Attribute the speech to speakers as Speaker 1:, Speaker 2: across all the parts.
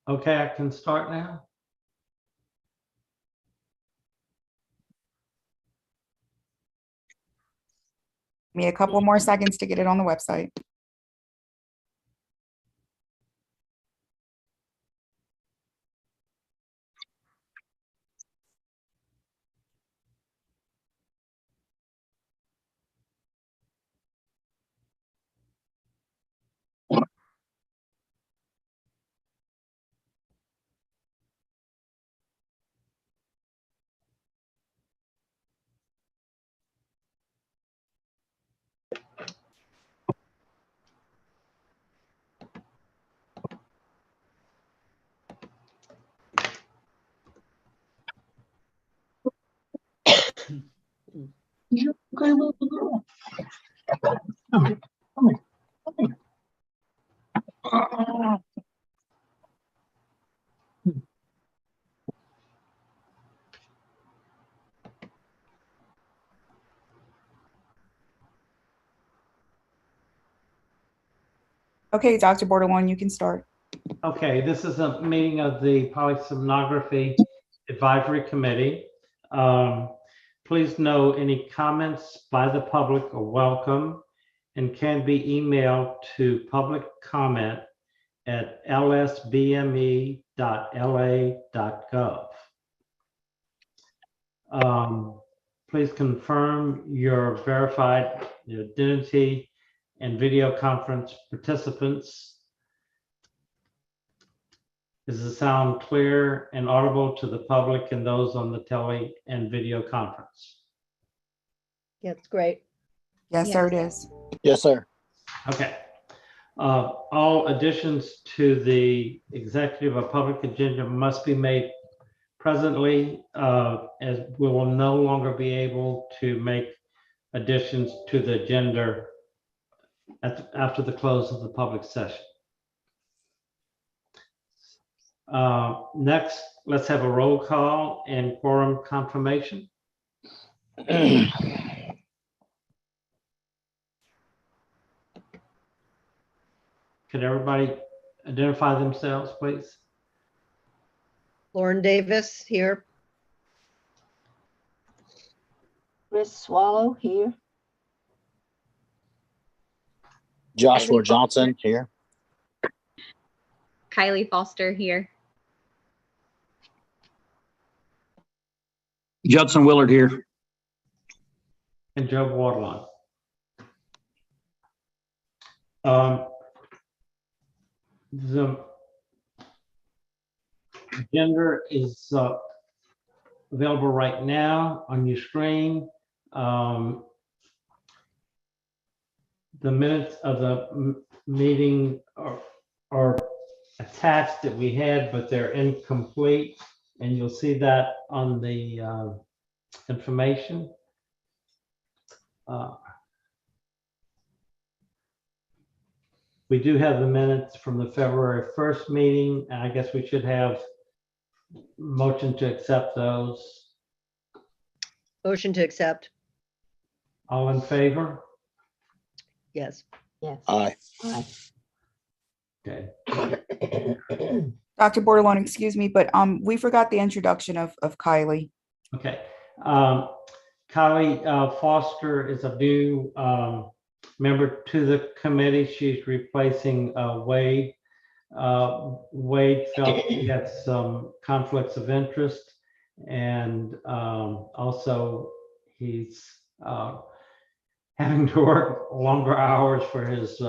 Speaker 1: Okay, I can start now.
Speaker 2: Give me a couple more seconds to get it on the website. Okay, Dr. Bordelon, you can start.
Speaker 1: Okay, this is a meeting of the Polysomnography Advisory Committee. Please know any comments by the public are welcome and can be emailed to publiccomment@lsbme.la.gov. Please confirm your verified identity and video conference participants. Is the sound clear and audible to the public and those on the tele and video conference?
Speaker 3: Yeah, it's great.
Speaker 2: Yes, sir, it is.
Speaker 4: Yes, sir.
Speaker 1: Okay. All additions to the executive or public agenda must be made presently, as we will no longer be able to make additions to the agenda after the close of the public session. Next, let's have a roll call and quorum confirmation. Could everybody identify themselves, please?
Speaker 3: Lauren Davis here.
Speaker 5: Chris Swallow here.
Speaker 4: Joshua Johnson here.
Speaker 6: Kylie Foster here.
Speaker 7: Judson Willard here.
Speaker 1: And Joe Waterline. The agenda is available right now on your screen. The minutes of the meeting are attached that we had, but they're incomplete, and you'll see that on the information. We do have the minutes from the February 1st meeting, and I guess we should have motion to accept those.
Speaker 3: Motion to accept.
Speaker 1: All in favor?
Speaker 3: Yes.
Speaker 5: Yes.
Speaker 4: Aye.
Speaker 5: Aye.
Speaker 1: Okay.
Speaker 2: Dr. Bordelon, excuse me, but we forgot the introduction of Kylie.
Speaker 1: Okay. Kylie Foster is a new member to the committee. She's replacing Wade. Wade felt he had some conflicts of interest, and also he's having to work longer hours for his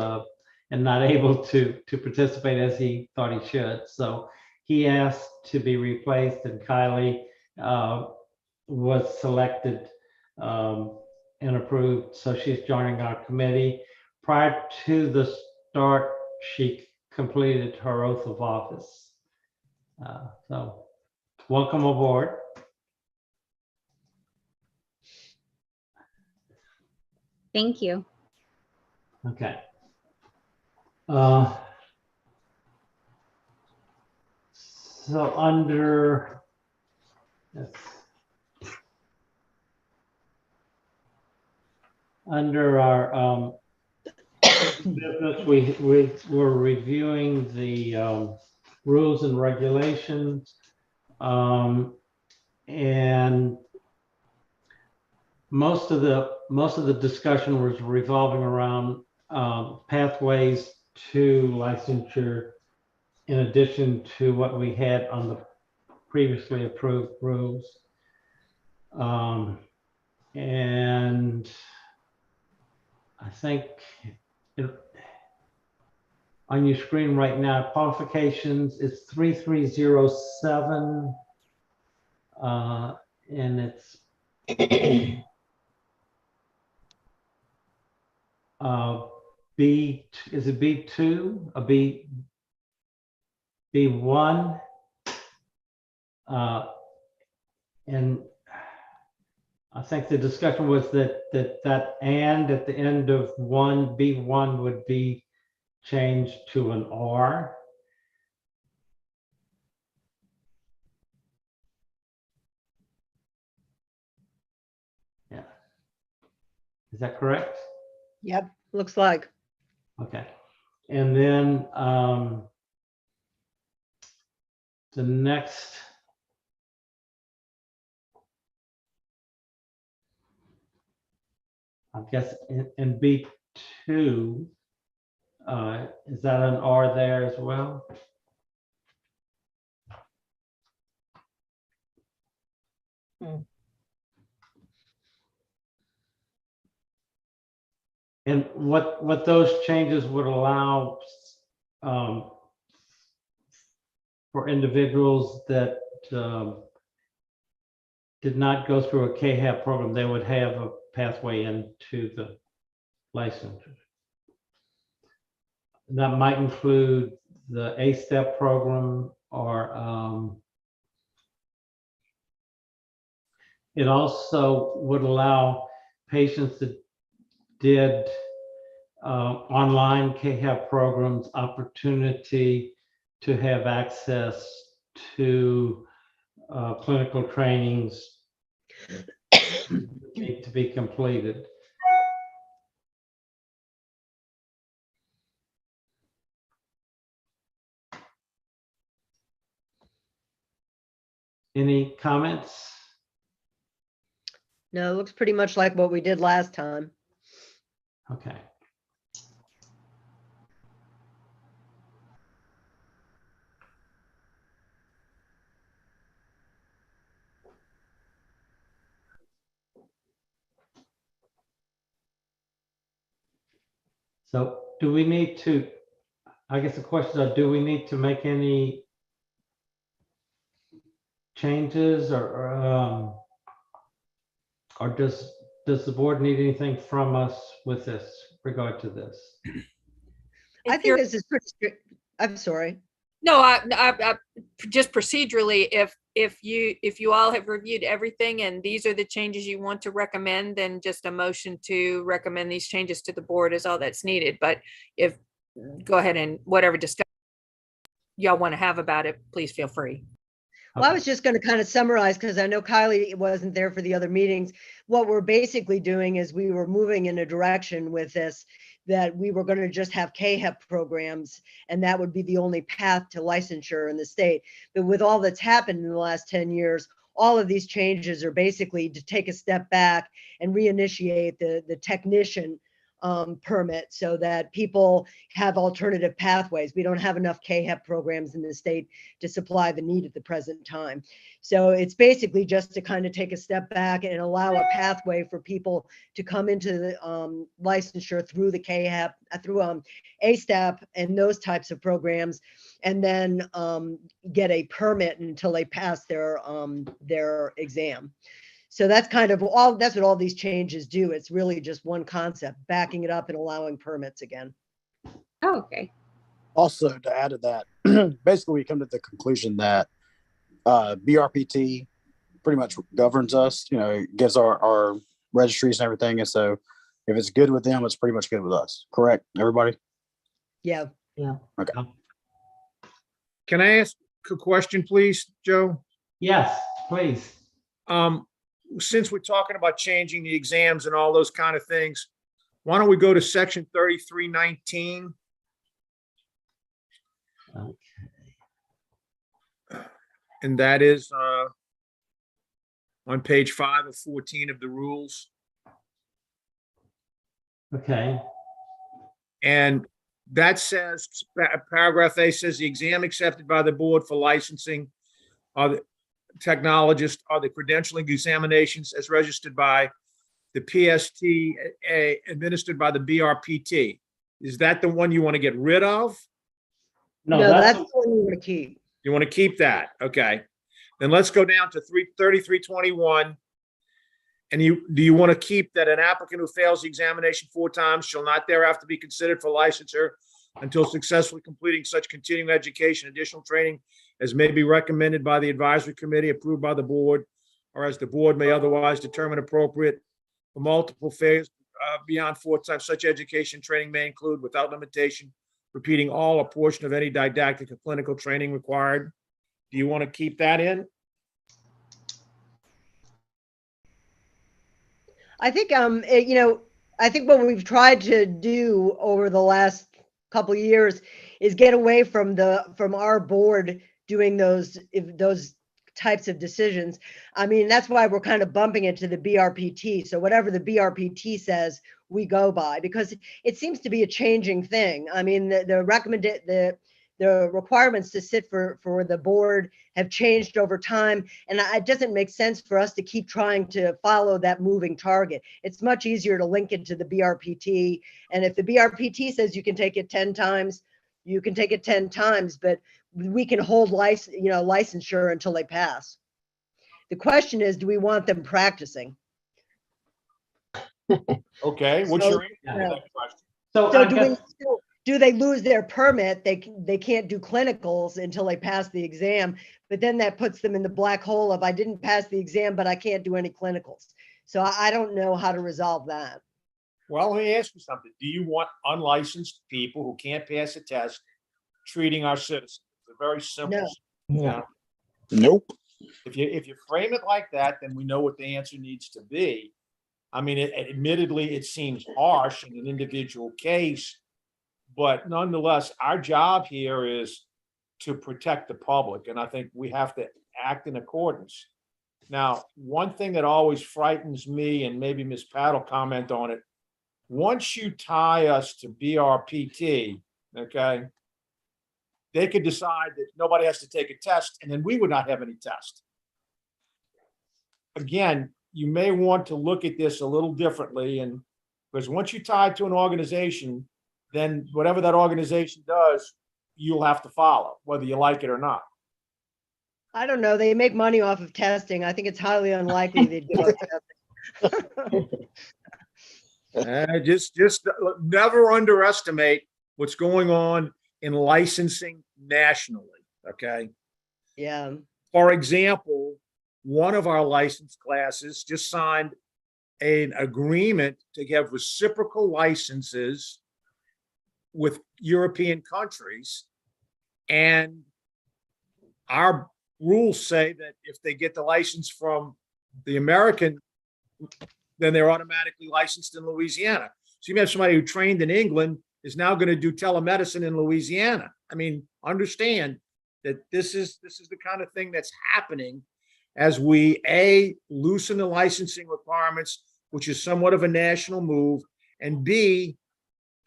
Speaker 1: and not able to participate as he thought he should. So he asked to be replaced, and Kylie was selected and approved. So she's joining our committee. Prior to the start, she completed her oath of office. So welcome aboard.
Speaker 6: Thank you.
Speaker 1: Okay. So under our business, we were reviewing the rules and regulations. And most of the discussion was revolving around pathways to licensure, in addition to what we had on the previously approved rules. And I think on your screen right now, qualifications is 3307. And it's B, is it B2, a B1? And I think the discussion was that and at the end of B1 would be changed to an R. Yeah. Is that correct?
Speaker 3: Yep, looks like.
Speaker 1: Okay. And then the next, I guess in B2, is that an R there as well? And what those changes would allow for individuals that did not go through a KHAP program, they would have a pathway into the licensure. That might include the A-step program, or it also would allow patients that did online KHAP programs opportunity to have access to clinical trainings need to be completed. Any comments?
Speaker 3: No, it looks pretty much like what we did last time.
Speaker 1: Okay. So do we need to, I guess the question is, do we need to make any changes, or does the board need anything from us with this regard to this?
Speaker 3: I
Speaker 7: If
Speaker 3: think
Speaker 7: you're-
Speaker 3: this is pretty strict. I'm sorry.
Speaker 7: No, I just procedurally, if you all have reviewed everything and these are the changes you want to recommend, then just a motion to recommend these changes to the board is all that's needed. But go ahead and whatever discussion y'all want to have about it, please feel free.
Speaker 3: Well, I
Speaker 1: Okay.
Speaker 3: was just going to kind of summarize, because I know Kylie wasn't there for the other meetings. What we're basically doing is we were moving in a direction with this, that we were going to just have KHEP programs, and that would be the only path to licensure in the state. But with all that's happened in the last 10 years, all of these changes are basically to take a step back and reinitiate the technician permit, so that people have alternative pathways. We don't have enough KHEP programs in the state to supply the need at the present time. So it's basically just to kind of take a step back and allow a pathway for people to come into the licensure through the KHEP, through A-step and those types of programs, and then get a permit until they pass their exam. So that's kind of that's what all these changes do. It's really just one concept, backing it up and allowing permits again.
Speaker 6: Oh, okay.
Speaker 4: Also, to add to that, basically we come to the conclusion that BRPT pretty much governs us, gives our registries and everything. And so if it's good with them, it's pretty much good with us. Correct, everybody?
Speaker 3: Yeah.
Speaker 8: Can I ask a question, please, Joe?
Speaker 1: Yes, please.
Speaker 8: Since we're talking about changing the exams and all those kind of things, why don't we go to section 3319?
Speaker 1: Okay.
Speaker 8: And that is on page 5 of 14 of the rules.
Speaker 1: Okay,
Speaker 8: And that says, paragraph A says, the exam accepted by the board for licensing are the technologists are the credentialing examinations as registered by the PSTA administered by the BRPT. Is that the one you want to get rid of?
Speaker 1: no,
Speaker 3: No,
Speaker 1: that's,
Speaker 3: that's the one we want to keep.
Speaker 8: You want to keep that? Okay. Then let's go down to 3321. And do you want to keep that an applicant who fails the examination 4 times shall not thereafter be considered for licensure until successfully completing such continuing education, additional training as may be recommended by the advisory committee, approved by the board, or as the board may otherwise determine appropriate. For multiple failures beyond 4 times, such education training may include, without limitation, repeating all or portion of any didactic or clinical training required. Do you want to keep that in?
Speaker 3: I think, I think what we've tried to do over the last couple of years is get away from our board doing those types of decisions. I mean, that's why we're kind of bumping it to the BRPT. So whatever the BRPT says, we go by, because it seems to be a changing thing. I mean, the requirements to sit for the board have changed over time, and it doesn't make sense for us to keep trying to follow that moving target. It's much easier to link it to the BRPT, and if the BRPT says you can take it 10 times, you can take it 10 times, but we can hold licensure until they pass. The question is, do we want them practicing?
Speaker 8: Okay, what's
Speaker 3: So,
Speaker 8: your answer to that question?
Speaker 1: so
Speaker 3: So
Speaker 1: I guess,
Speaker 3: do they lose their permit? They can't do clinicals until they pass the exam, but then that puts them in the black hole of I didn't pass the exam, but I can't do any clinicals. So I don't know how to resolve that.
Speaker 8: Well, let me ask you something. Do you want unlicensed people who can't pass a test treating our citizens? It's a very simple.
Speaker 3: No.
Speaker 8: You know,
Speaker 4: Nope.
Speaker 8: if you frame it like that, then we know what the answer needs to be. I mean, admittedly, it seems harsh in an individual case, but nonetheless, our job here is to protect the public, and I think we have to act in accordance. Now, one thing that always frightens me, and maybe Ms. Pat will comment on it, once you tie us to BRPT, okay, they could decide that nobody has to take a test, and then we would not have any test. Again, you may want to look at this a little differently, and because once you tie it to an organization, then whatever that organization does, you'll have to follow, whether you like it or not.
Speaker 3: I don't know. They make money off of testing. I think it's highly unlikely they'd give us testing.
Speaker 8: Just never underestimate what's going on in licensing nationally, okay?
Speaker 3: Yeah.
Speaker 8: For example, one of our license classes just signed an agreement to have reciprocal licenses with European countries. And our rules say that if they get the license from the American, then they're automatically licensed in Louisiana. So you have somebody who trained in England is now going to do telemedicine in Louisiana. I mean, understand that this is the kind of thing that's happening as we loosen the licensing requirements, which is somewhat of a national move, and B,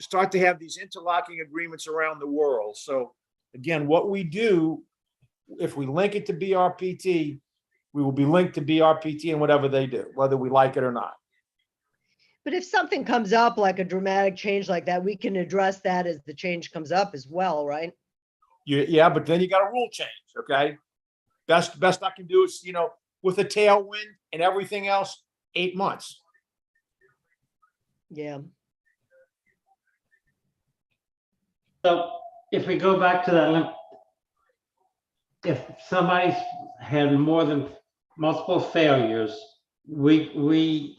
Speaker 8: start to have these interlocking agreements around the world. So again, what we do, if we link it to BRPT, we will be linked to BRPT and whatever they do, whether we like it or not.
Speaker 3: But if something comes up like a dramatic change like that, we can address that as the change comes up as well, right?
Speaker 8: Yeah, but then you got a rule change, okay? Best I can do is, with a tailwind and everything else, 8 months.
Speaker 3: Yeah.
Speaker 1: so if we go back to that, if somebody's had more than multiple failures, we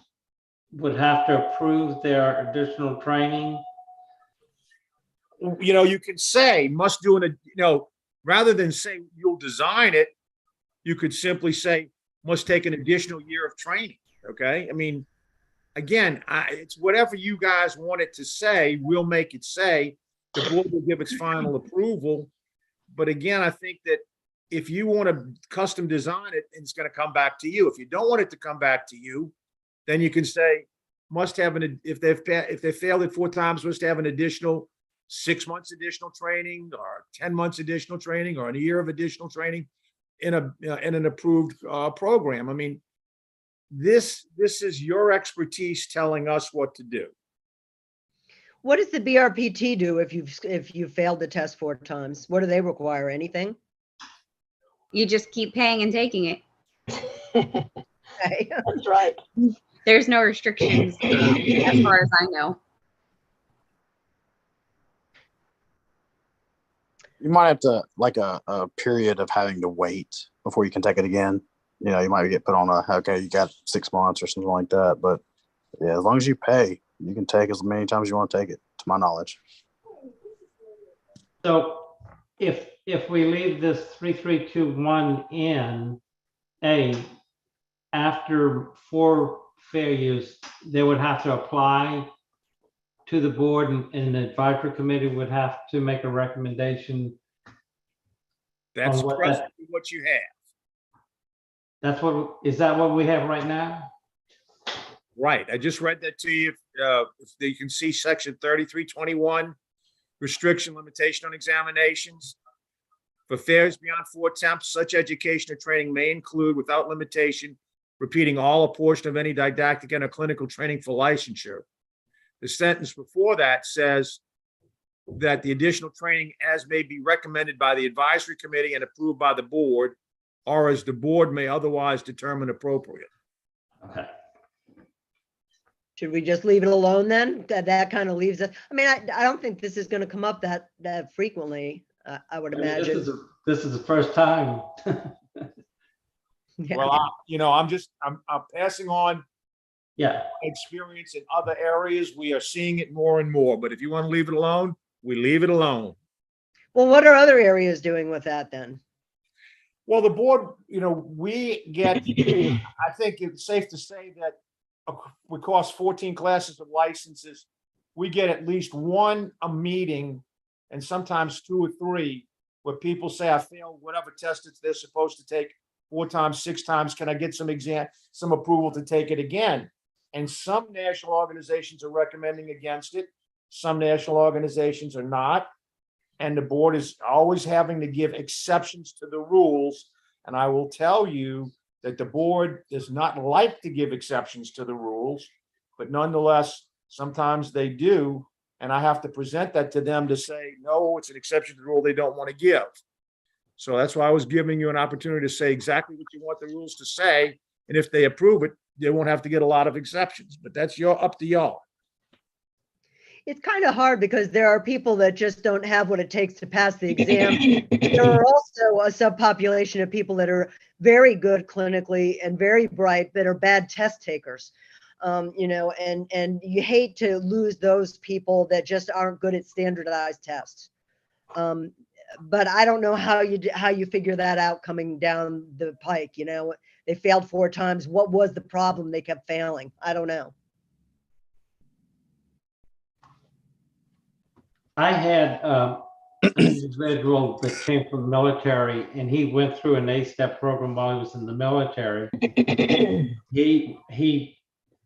Speaker 1: would have to approve their additional training.
Speaker 8: You can say must do rather than say you'll design it, you could simply say must take an additional year of training. Okay. I mean, again, it's whatever you guys want it to say, we'll make it say. The board will give its final approval. But again, I think that if you want to custom design it, it's going to come back to you. If you don't want it to come back to you, then you can say, must have if they failed it 4 times, must have an additional 6 months additional training, or 10 months additional training, or a year of additional training in an approved program. I mean, this is your expertise telling us what to do.
Speaker 3: What does the BRPT do if you've failed the test 4 times? What do they require? Anything?
Speaker 6: You just keep paying and taking it.
Speaker 3: Okay.
Speaker 5: That's right.
Speaker 6: There's no restrictions as far as I know.
Speaker 4: You might have to like a period of having to wait before you can take it again. You know, you might get put on okay, you got 6 months or something like that. But yeah, as long as you pay, you can take as many times as you want to take it, to my knowledge.
Speaker 1: So if we leave this 3321 in, after 4 failures, they would have to apply to the board, and the advisory committee would have to make a recommendation.
Speaker 8: That's
Speaker 1: On what
Speaker 8: presently what you have.
Speaker 1: Is that what we have right now?
Speaker 8: Right. I just read that to you. You can see section 3321, restriction limitation on examinations. For failures beyond 4 attempts, such education or training may include, without limitation, repeating all or portion of any didactic and or clinical training for licensure. The sentence before that says that the additional training as may be recommended by the advisory committee and approved by the board, or as the board may otherwise determine appropriate.
Speaker 1: Okay.
Speaker 3: Should we just leave it alone then? That kind of leaves it. I mean, I don't think this is going to come up that frequently. I would imagine.
Speaker 1: This is the first time.
Speaker 3: Yeah.
Speaker 8: Well, I'm passing on
Speaker 1: Yeah.
Speaker 8: experience in other areas. We are seeing it more and more, but if you want to leave it alone, we leave it alone.
Speaker 3: Well, what are other areas doing with that then?
Speaker 8: Well, the board, we get, I think it's safe to say that across 14 classes of licenses, we get at least one a meeting, and sometimes 2 or 3, where people say, I failed whatever test they're supposed to take 4 times, 6 times. Can I get some approval to take it again? And some national organizations are recommending against it. Some national organizations are not. And the board is always having to give exceptions to the rules. And I will tell you that the board does not like to give exceptions to the rules, but nonetheless, sometimes they do. And I have to present that to them to say, no, it's an exception to the rule they don't want to give. So that's why I was giving you an opportunity to say exactly what you want the rules to say. And if they approve it, they won't have to get a lot of exceptions, but that's up to y'all.
Speaker 3: It's kind of hard because there are people that just don't have what it takes to pass the exam. There are also a subpopulation of people that are very good clinically and very bright, that are bad test takers. And you hate to lose those people that just aren't good at standardized tests. But I don't know how you figure that out coming down the pike. They failed 4 times. What was the problem? They kept failing. I don't know.
Speaker 1: I had an individual that came from the military, and he went through an 8-step program while he was in the military. He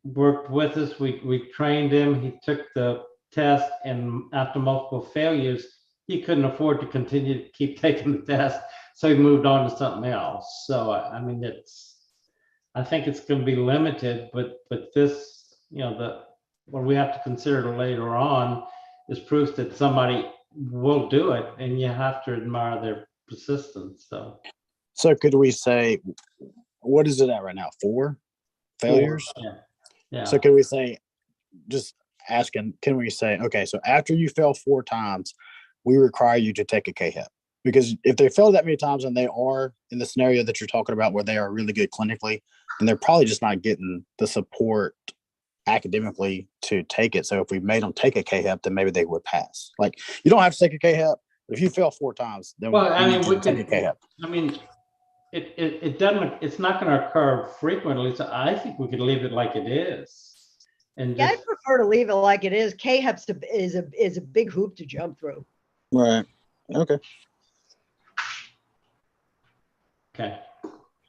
Speaker 1: worked with us. We trained him. He took the test, and after multiple failures, he couldn't afford to continue to keep taking the test, so he moved on to something else. So I mean, I think it's going to be limited, but this, what we have to consider later on is proof that somebody will do it, and you have to admire their persistence.
Speaker 4: So could we say, what is it at right now? 4 failures?
Speaker 1: Yeah.
Speaker 4: So can we say, just asking, can we say, okay, so after you fail 4 times, we require you to take a KHEP? Because if they fail that many times and they are in the scenario that you're talking about where they are really good clinically, then they're probably just not getting the support academically to take it. So if we made them take a KHEP, then maybe they would pass. Like, you don't have to take a KHEP, but if you fail 4 times, then we take a KHEP.
Speaker 1: I mean, it doesn't. It's not going to occur frequently, so I think we could leave it like it is. And
Speaker 3: I prefer to leave it like it is. KHEP's is a big hoop to jump through.
Speaker 4: Right. Okay.
Speaker 1: Okay.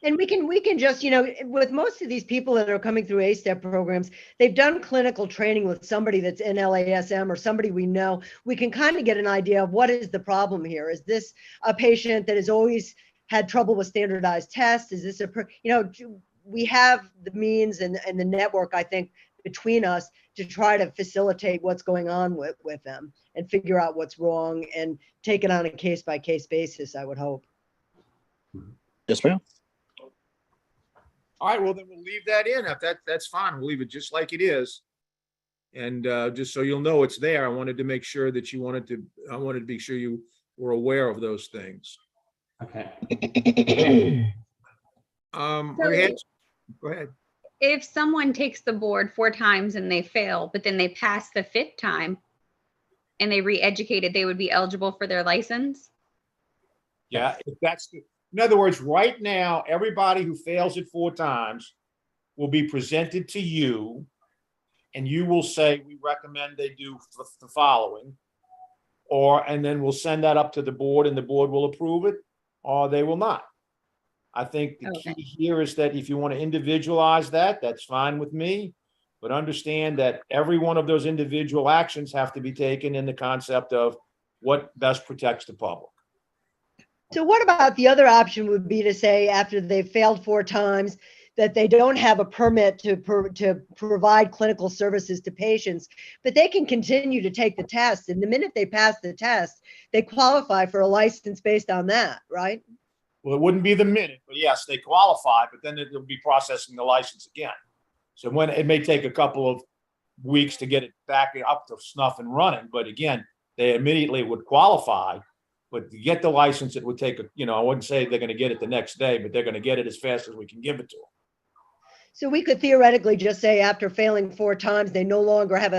Speaker 3: And we can just, with most of these people that are coming through A-STEP programs, they've done clinical training with somebody that's in LASM or somebody we know. We can kind of get an idea of what is the problem here. Is this a patient that has always had trouble with standardized tests? Is this we have the means and the network, I think, between us to try to facilitate what's going on with them and figure out what's wrong and take it on a case-by-case basis, I would hope.
Speaker 4: Yes, ma'am.
Speaker 8: All right, well, then we'll leave that in. If that's fine, we'll leave it just like it is. And just so you'll know it's there, I wanted to make sure that I wanted to be sure you were aware of those things.
Speaker 1: Okay.
Speaker 8: Go ahead.
Speaker 6: If someone takes the board 4 times and they fail, but then they pass the 5th time and they re-educated, they would be eligible for their license?
Speaker 8: Yeah, if that's in other words, right now, everybody who fails it 4 times will be presented to you, and you will say, we recommend they do the following, and then we'll send that up to the board, and the board will approve it, or they will not. I think the key here is that if you want to individualize that, that's fine with me, but understand that every one of those individual actions have to be taken in the concept of what best protects the public.
Speaker 3: So what about the other option would be to say after they've failed 4 times that they don't have a permit to provide clinical services to patients, but they can continue to take the test. And the minute they pass the test, they qualify for a license based on that, right?
Speaker 8: Well, it wouldn't be the minute, but yes, they qualify, but then they'll be processing the license again. So when it may take a couple of weeks to get it back up to snuff and running, but again, they immediately would qualify. But to get the license, it would take, I wouldn't say they're going to get it the next day, but they're going to get it as fast as we can give it to them.
Speaker 3: So we could theoretically just say after failing 4 times, they no longer have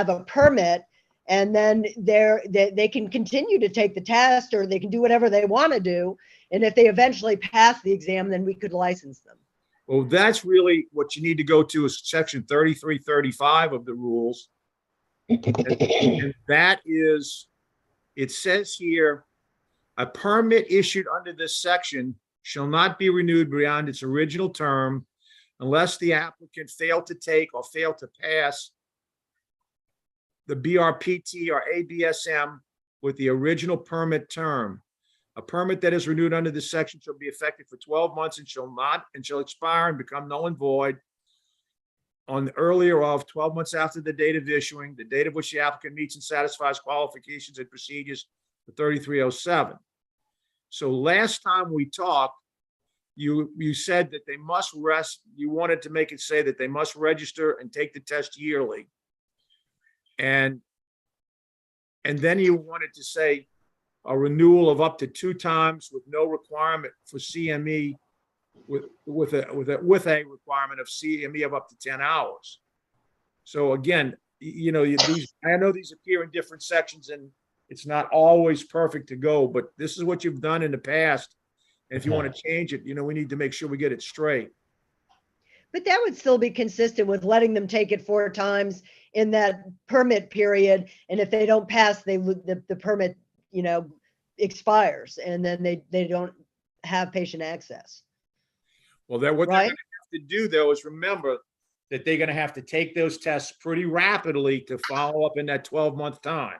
Speaker 3: a permit, and then they can continue to take the test, or they can do whatever they want to do. And if they eventually pass the exam, then we could license them.
Speaker 8: Well, that's really what you need to go to is section 3335 of the rules. And that is, it says here, a permit issued under this section shall not be renewed beyond its original term unless the applicant failed to take or failed to pass the BRPT or ABSM with the original permit term. A permit that is renewed under this section shall be effective for 12 months and shall expire and become null and void on the earlier of 12 months after the date of issuing, the date of which the applicant meets and satisfies qualifications and procedures for 3307. So last time we talked, you said that they must you wanted to make it say that they must register and take the test yearly. And then you wanted to say a renewal of up to 2 times with no requirement for CME with a requirement of CME of up to 10 hours. So again, I know these appear in different sections and it's not always perfect to go, but this is what you've done in the past. And if you want to change it, we need to make sure we get it straight.
Speaker 3: But that would still be consistent with letting them take it 4 times in that permit period. And if they don't pass, the permit, expires, and then they don't have patient access.
Speaker 8: Well, what
Speaker 3: right?
Speaker 8: they're going to have to do, though, is remember that they're going to have to take those tests pretty rapidly to follow up in that 12-month time.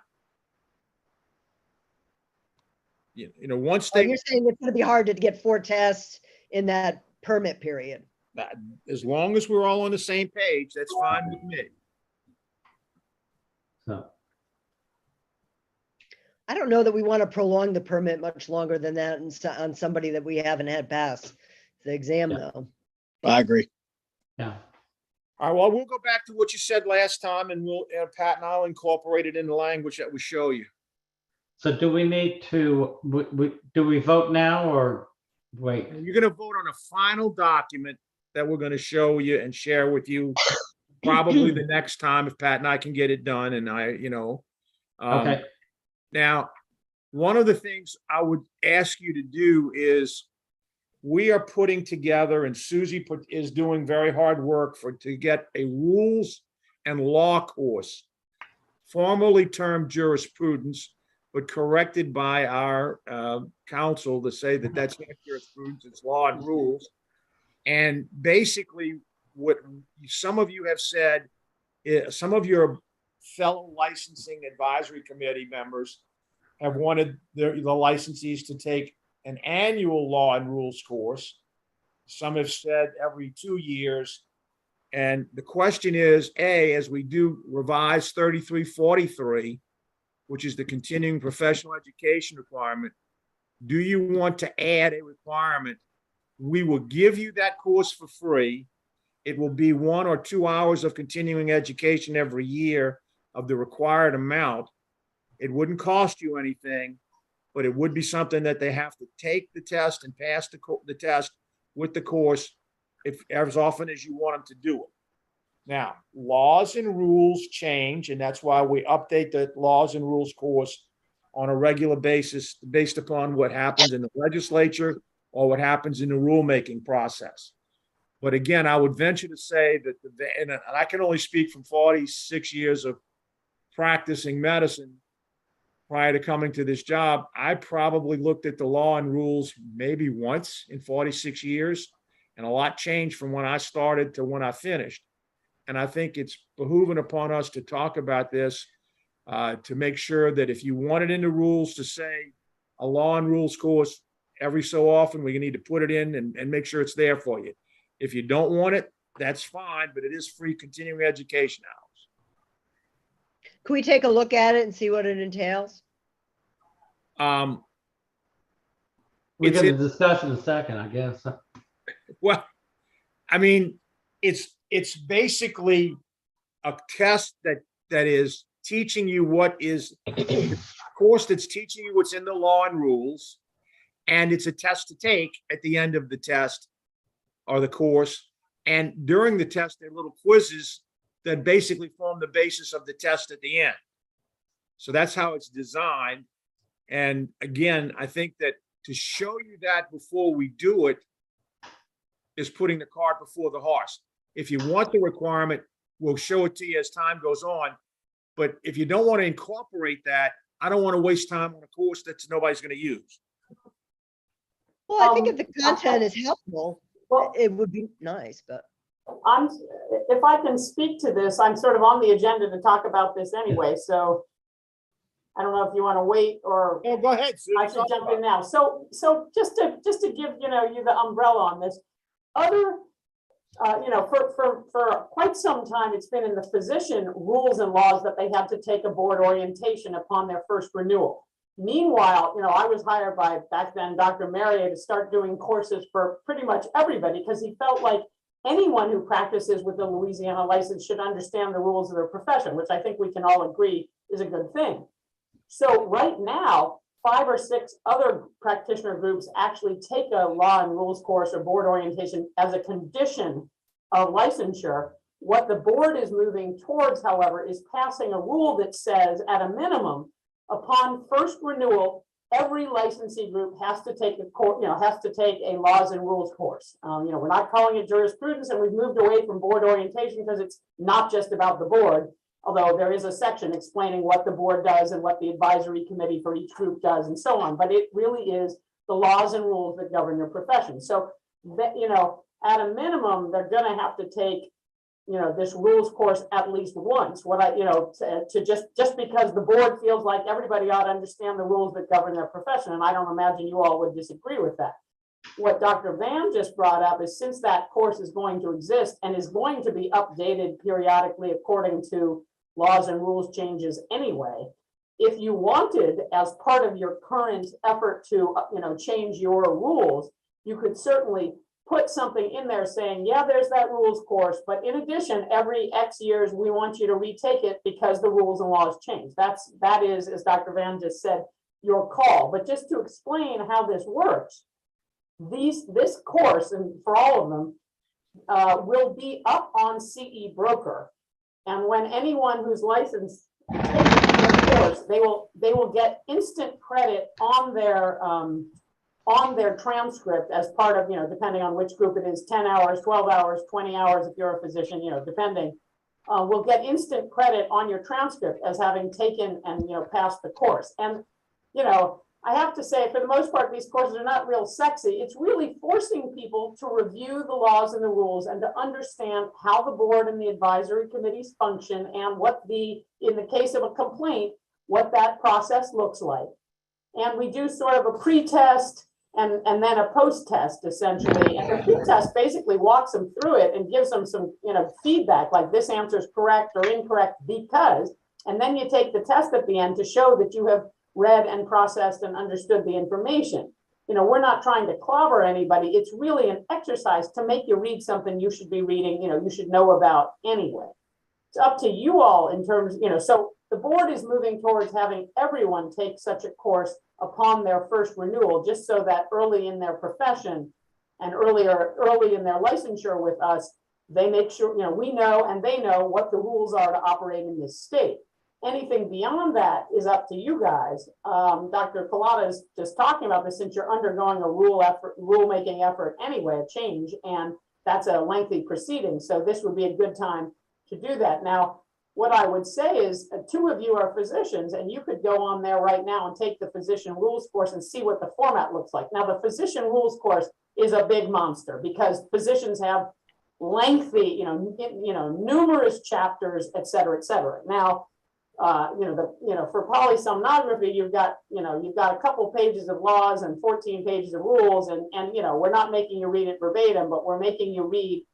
Speaker 8: Once they,
Speaker 3: you're saying it's going to be hard to get 4 tests in that permit period.
Speaker 8: As long as we're all on the same page, that's fine with me.
Speaker 1: So,
Speaker 3: I don't know that we want to prolong the permit much longer than that on somebody that we haven't had pass the exam, though.
Speaker 4: I agree.
Speaker 1: yeah.
Speaker 8: All right, well, we'll go back to what you said last time, and Pat and I'll incorporate it in the language that we show you.
Speaker 1: So do we need to, do we vote now or wait?
Speaker 8: You're going to vote on a final document that we're going to show you and share with you probably the next time if Pat and I can get it done. And
Speaker 1: Okay.
Speaker 8: Now, one of the things I would ask you to do is we are putting together, and Susie is doing very hard work to get a rules and law course, formerly termed jurisprudence, but corrected by our counsel to say that that's not jurisprudence, it's law and rules. And basically, what some of you have said, some of your fellow licensing advisory committee members have wanted the licensees to take an annual law and rules course. Some have said every 2 years. And the question is, A, as we do revise 3343, which is the continuing professional education requirement, do you want to add a requirement? We will give you that course for free. It will be 1 or 2 hours of continuing education every year of the required amount. It wouldn't cost you anything, but it would be something that they have to take the test and pass the test with the course as often as you want them to do it. Now, laws and rules change, and that's why we update the laws and rules course on a regular basis based upon what happens in the legislature or what happens in the rulemaking process. But again, I would venture to say that, and I can only speak from 46 years of practicing medicine prior to coming to this job. I probably looked at the law and rules maybe once in 46 years, and a lot changed from when I started to when I finished. And I think it's behooving upon us to talk about this to make sure that if you want it in the rules to say a law and rules course every so often, we need to put it in and make sure it's there for you. If you don't want it, that's fine, but it is free continuing education hours.
Speaker 3: Can we take a look at it and see what it entails?
Speaker 1: We're
Speaker 8: It's
Speaker 1: going
Speaker 8: in-
Speaker 1: to discuss in a second, I guess.
Speaker 8: Well, I mean, it's basically a test that is teaching you what is a course that's teaching you what's in the law and rules, and it's a test to take at the end of the test or the course. And during the test, there are little quizzes that basically form the basis of the test at the end. So that's how it's designed. And again, I think that to show you that before we do it is putting the cart before the horse. If you want the requirement, we'll show it to you as time goes on. But if you don't want to incorporate that, I don't want to waste time on a course that nobody's going to use.
Speaker 3: Well, I think if the content is helpful,
Speaker 5: Well,
Speaker 3: it would be nice, but.
Speaker 5: if I can speak to this, I'm sort of on the agenda to talk about this anyway, so I don't know if you want to wait or
Speaker 8: Oh, go ahead, Sue.
Speaker 5: I should jump in now. So just to give, you the umbrella on this, other, for quite some time, it's been in the physician rules and laws that they have to take a board orientation upon their first renewal. Meanwhile, I was hired by, back then, Dr. Marier to start doing courses for pretty much everybody because he felt like anyone who practices with a Louisiana license should understand the rules of their profession, which I think we can all agree is a good thing. So right now, 5 or 6 other practitioner groups actually take a law and rules course or board orientation as a condition of licensure. What the board is moving towards, however, is passing a rule that says at a minimum, upon first renewal, every licensee group has to take a laws and rules course. We're not calling it jurisprudence, and we've moved away from board orientation because it's not just about the board, although there is a section explaining what the board does and what the advisory committee for each group does and so on. But it really is the laws and rules that govern your profession. So that, at a minimum, they're going to have to take this rules course at least once. What just because the board feels like everybody ought to understand the rules that govern their profession, and I don't imagine you all would disagree with that. What Dr. Van just brought up is, since that course is going to exist and is going to be updated periodically according to laws and rules changes anyway, if you wanted, as part of your current effort to change your rules, you could certainly put something in there saying, yeah, there's that rules course, but in addition, every X years, we want you to retake it because the rules and laws change. That is, as Dr. Van just said, your call. But just to explain how this works, this course, and for all of them, will be up on CE Broker. And when anyone who's licensed takes the course, they will get instant credit on their transcript as part of, depending on which group it is, 10 hours, 12 hours, 20 hours, if you're a physician, depending, will get instant credit on your transcript as having taken and, passed the course. And you know, I have to say, for the most part, these courses are not real sexy. It's really forcing people to review the laws and the rules and to understand how the board and the advisory committees function and what in the case of a complaint, what that process looks like. And we do sort of a pre-test and then a post-test, essentially. And the pre-test basically walks them through it and gives them some, feedback, like this answer is correct or incorrect because, and then you take the test at the end to show that you have read and processed and understood the information. We're not trying to clobber anybody. It's really an exercise to make you read something you should be reading, you should know about anyway. It's up to you all in terms, so the board is moving towards having everyone take such a course upon their first renewal, just so that early in their profession and early in their licensure with us, they make sure, we know and they know what the rules are to operate in this state. Anything beyond that is up to you guys. Dr. Collada is just talking about this since you're undergoing a rulemaking effort anyway, a change, and that's a lengthy proceeding. So this would be a good time to do that. Now, what I would say is two of you are physicians and you could go on there right now and take the physician rules course and see what the format looks like. Now, the physician rules course is a big monster because physicians have lengthy, numerous chapters, et cetera, et cetera. Now, for polysomnography, you've got a couple pages of laws and 14 pages of rules, and we're not making you read it verbatim, but we're making you read,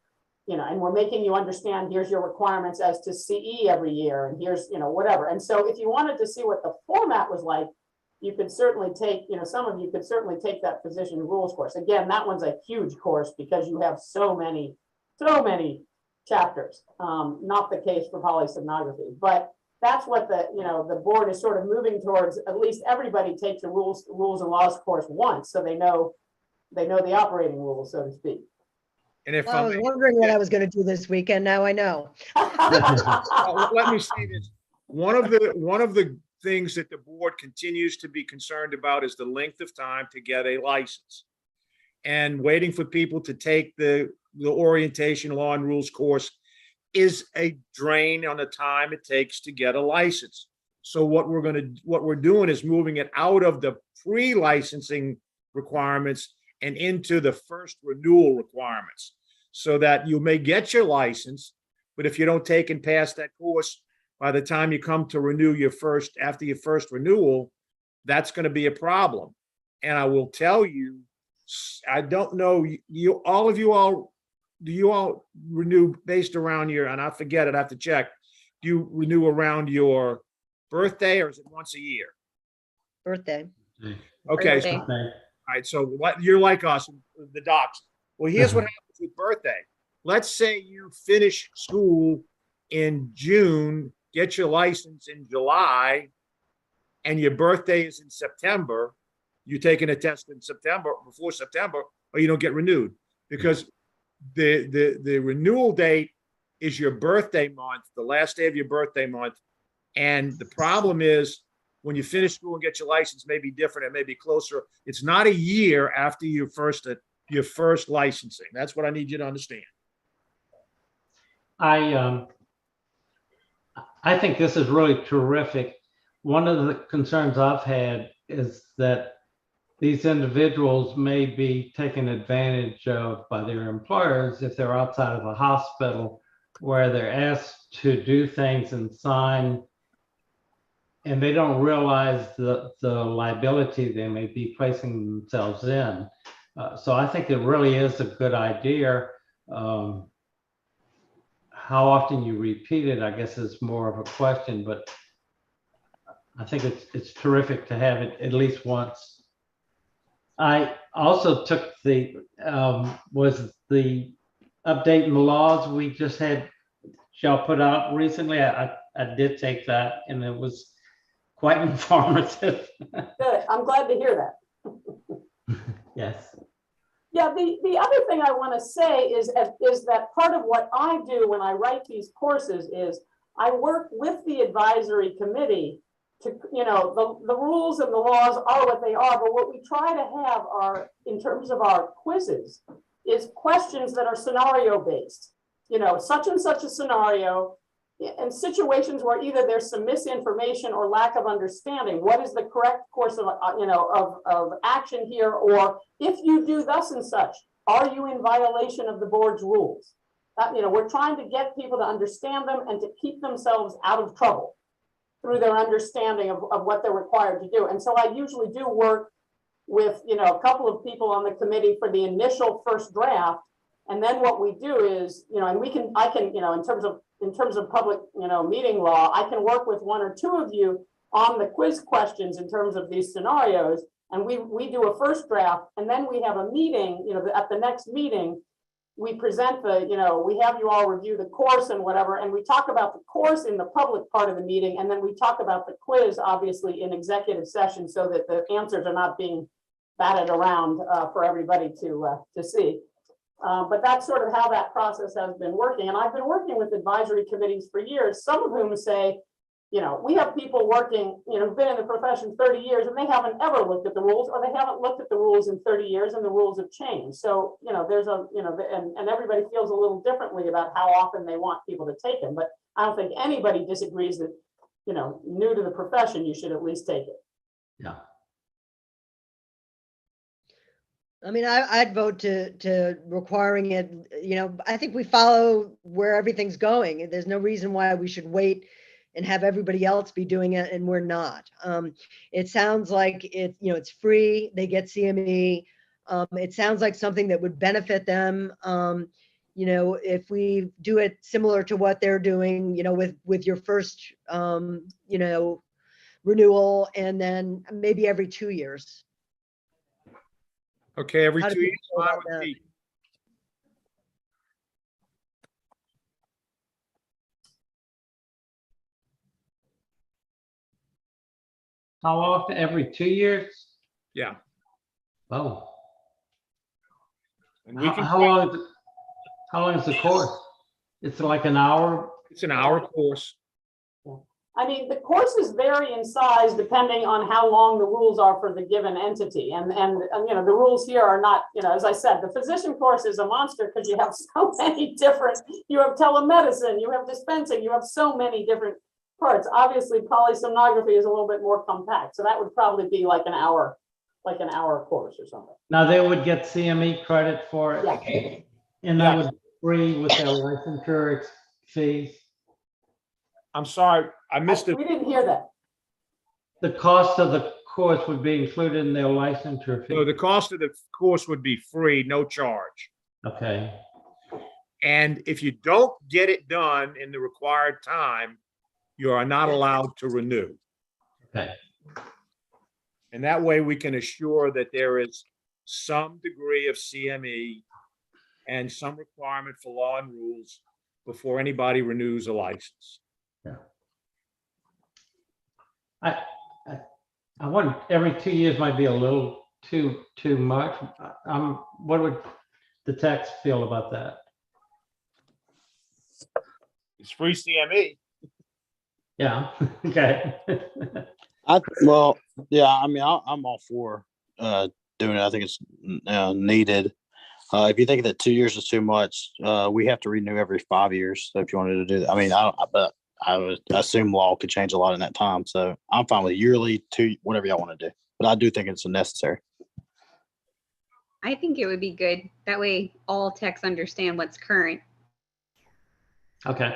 Speaker 5: and we're making you understand, here's your requirements as to CE every year, and here's, whatever. And so if you wanted to see what the format was like, you could certainly take, some of you could certainly take that physician rules course. Again, that one's a huge course because you have so many chapters. Not the case for polysomnography, but that's what the board is sort of moving towards. At least everybody takes the rules and laws course once, so they know the operating rules, so to speak.
Speaker 8: And if
Speaker 3: I was wondering what I was going to do this weekend. Now I know.
Speaker 8: let me say this. One of the things that the board continues to be concerned about is the length of time to get a license. And waiting for people to take the orientation law and rules course is a drain on the time it takes to get a license. So what we're doing is moving it out of the pre-licensing requirements and into the first renewal requirements, so that you may get your license, but if you don't take and pass that course by the time you come to renew after your first renewal, that's going to be a problem. And I will tell you, I don't know, do you all renew based around and I forget it, I have to check. Do you renew around your birthday or is it once a year?
Speaker 3: Birthday.
Speaker 8: Okay.
Speaker 6: Birthday.
Speaker 8: All right, so you're like us, the docs. Well, here's what happens with birthday. Let's say you finish school in June, get your license in July, and your birthday is in September. You're taking a test in September, before September, or you don't get renewed because the renewal date is your birthday month, the last day of your birthday month. And the problem is, when you finish school and get your license, may be different. It may be closer. It's not a year after your first licensing. That's what I need you to understand.
Speaker 1: I think this is really terrific. One of the concerns I've had is that these individuals may be taken advantage of by their employers if they're outside of a hospital where they're asked to do things and sign, and they don't realize the liability they may be placing themselves in. So I think it really is a good idea. How often you repeat it, I guess, is more of a question, but I think it's terrific to have it at least once. I also took was the update in the laws we just had y'all put out recently. I did take that and it was quite informative.
Speaker 5: Good. I'm glad to hear that.
Speaker 1: Yes.
Speaker 5: Yeah, the other thing I want to say is that part of what I do when I write these courses is I work with the advisory committee to, the rules and the laws are what they are, but what we try to have are, in terms of our quizzes, is questions that are scenario based. Such and such a scenario, in situations where either there's some misinformation or lack of understanding, what is the correct course of, of action here? Or if you do thus and such, are you in violation of the board's rules? We're trying to get people to understand them and to keep themselves out of trouble through their understanding of what they're required to do. And so I usually do work with, a couple of people on the committee for the initial first draft. And then what we do is, and I can, in terms of public, meeting law, I can work with one or two of you on the quiz questions in terms of these scenarios. And we do a first draft, and then we have a meeting, at the next meeting, we present we have you all review the course and whatever, and we talk about the course in the public part of the meeting, and then we talk about the quiz, obviously, in executive session, so that the answers are not being batted around for everybody to see. But that's sort of how that process has been working. And I've been working with advisory committees for years, some of whom say, we have people working, who've been in the profession 30 years and they haven't ever looked at the rules, or they haven't looked at the rules in 30 years and the rules have changed. So, there's and everybody feels a little differently about how often they want people to take them. But I don't think anybody disagrees that, new to the profession, you should at least take it.
Speaker 1: Yeah.
Speaker 3: I mean, I'd vote to requiring it. I think we follow where everything's going. There's no reason why we should wait and have everybody else be doing it and we're not. It sounds like it's free. They get CME. It sounds like something that would benefit them. If we do it similar to what they're doing, with your first, renewal, and then maybe every 2 years.
Speaker 8: Okay, every
Speaker 3: How do
Speaker 8: 2 years.
Speaker 3: people feel
Speaker 8: fine
Speaker 3: about
Speaker 8: with
Speaker 3: that?
Speaker 8: me.
Speaker 1: How often? Every 2 years?
Speaker 8: Yeah.
Speaker 1: Oh,
Speaker 8: And we can,
Speaker 1: how long is the course? It's like an hour?
Speaker 8: it's an hour course.
Speaker 5: I mean, the courses vary in size depending on how long the rules are for the given entity. And the rules here are not, as I said, the physician course is a monster because you have so many different, you have telemedicine, you have dispensing, you have so many different parts. Obviously, polysomnography is a little bit more compact. So that would probably be like an hour course or something.
Speaker 1: Now they would get CME credit for it?
Speaker 5: Yeah.
Speaker 1: And that would be free with their licensure fees?
Speaker 8: I'm sorry, I missed it.
Speaker 5: We didn't hear that.
Speaker 1: The cost of the course would be included in their licensure
Speaker 8: So
Speaker 1: fee?
Speaker 8: the cost of the course would be free, no charge.
Speaker 1: Okay,
Speaker 8: And if you don't get it done in the required time, you are not allowed to renew.
Speaker 1: okay.
Speaker 8: And that way we can assure that there is some degree of CME and some requirement for law and rules before anybody renews a license.
Speaker 1: I want, every 2 years might be a little too much. What would the techs feel about that?
Speaker 8: It's free CME.
Speaker 1: Yeah, okay.
Speaker 4: Well, yeah, I mean, I'm all for doing it. I think it's needed. If you think that 2 years is too much, we have to renew every 5 years. So if you wanted to do that, I mean, but I would assume law could change a lot in that time. So I'm fine with yearly, whatever y'all want to do. But I do think it's necessary.
Speaker 6: I think it would be good. That way all techs understand what's current.
Speaker 1: Okay.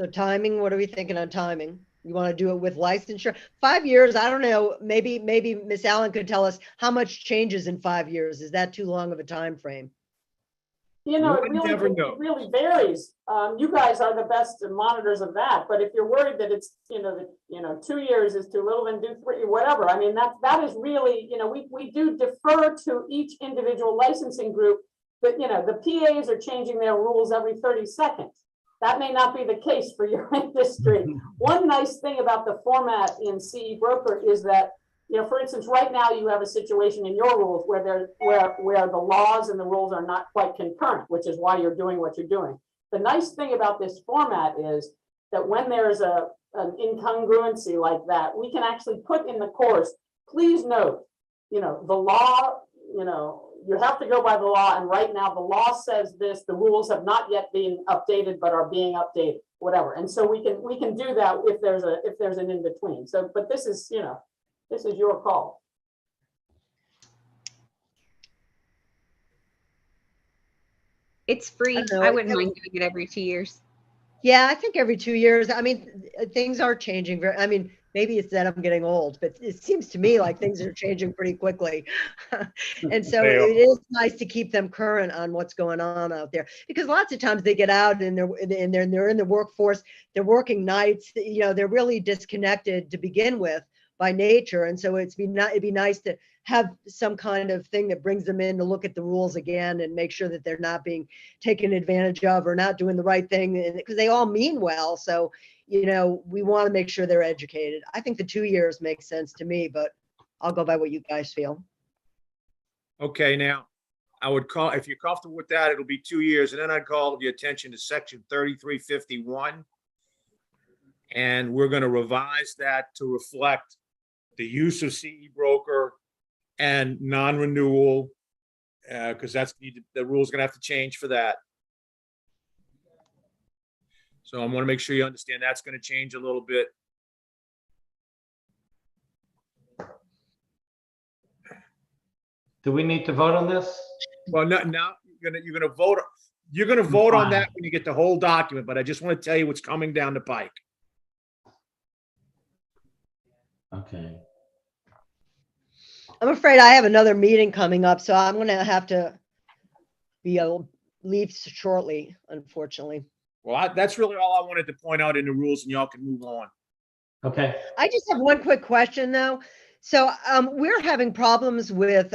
Speaker 3: So timing, what are we thinking on timing? You want to do it with licensure? 5 years, I don't know. Maybe Miss Allen could tell us how much changes in 5 years. Is that too long of a time frame?
Speaker 5: It
Speaker 8: never know.
Speaker 5: really varies. You guys are the best monitors of that. But if you're worried that it's, 2 years is too little, then do 3, whatever. I mean, that is really, we do defer to each individual licensing group. But, the PAs are changing their rules every 30 seconds. That may not be the case for your industry. One nice thing about the format in CE Broker is that, for instance, right now you have a situation in your rules where the laws and the rules are not quite concurrent, which is why you're doing what you're doing. The nice thing about this format is that when there's an incongruency like that, we can actually put in the course, please note, the law, you have to go by the law, and right now the law says this, the rules have not yet been updated, but are being updated, whatever. And so we can do that if there's an in-between. So, but this is, you know, this is your call.
Speaker 6: It's free.
Speaker 3: don't know.
Speaker 6: I wouldn't mind doing it every 2 years.
Speaker 3: Yeah, I think every 2 years. I mean, things are changing very, I mean, maybe it's that I'm getting old, but it seems to me like things are changing pretty quickly. And so
Speaker 8: They are.
Speaker 3: it is nice to keep them current on what's going on out there, because lots of times they get out and they're in the workforce, they're working nights, you know, they're really disconnected to begin with by nature. And so it'd be nice to have some kind of thing that brings them in to look at the rules again and make sure that they're not being taken advantage of or not doing the right thing, because they all mean well. So, you know, we want to make sure they're educated. I think the 2 years makes sense to me, but I'll go by what you guys feel.
Speaker 8: Okay, now, I would call, if you're comfortable with that, it'll be 2 years, and then I'd call your attention to section 3351. And we're going to revise that to reflect the use of CE broker and non-renewal, because that's the rule's going to have to change for that. So I want to make sure you understand that's going to change a little bit.
Speaker 1: Do we need to vote on this?
Speaker 8: Well, now you're gonna vote. You're gonna vote on that when you get the whole document, but I just want to tell you what's coming down the pike.
Speaker 1: Okay.
Speaker 3: I'm afraid I have another meeting coming up, so I'm going to have to leave shortly, unfortunately.
Speaker 8: Well, that's really all I wanted to point out in the rules, and y'all can move on.
Speaker 1: Okay.
Speaker 3: I just have one quick question though. So we're having problems with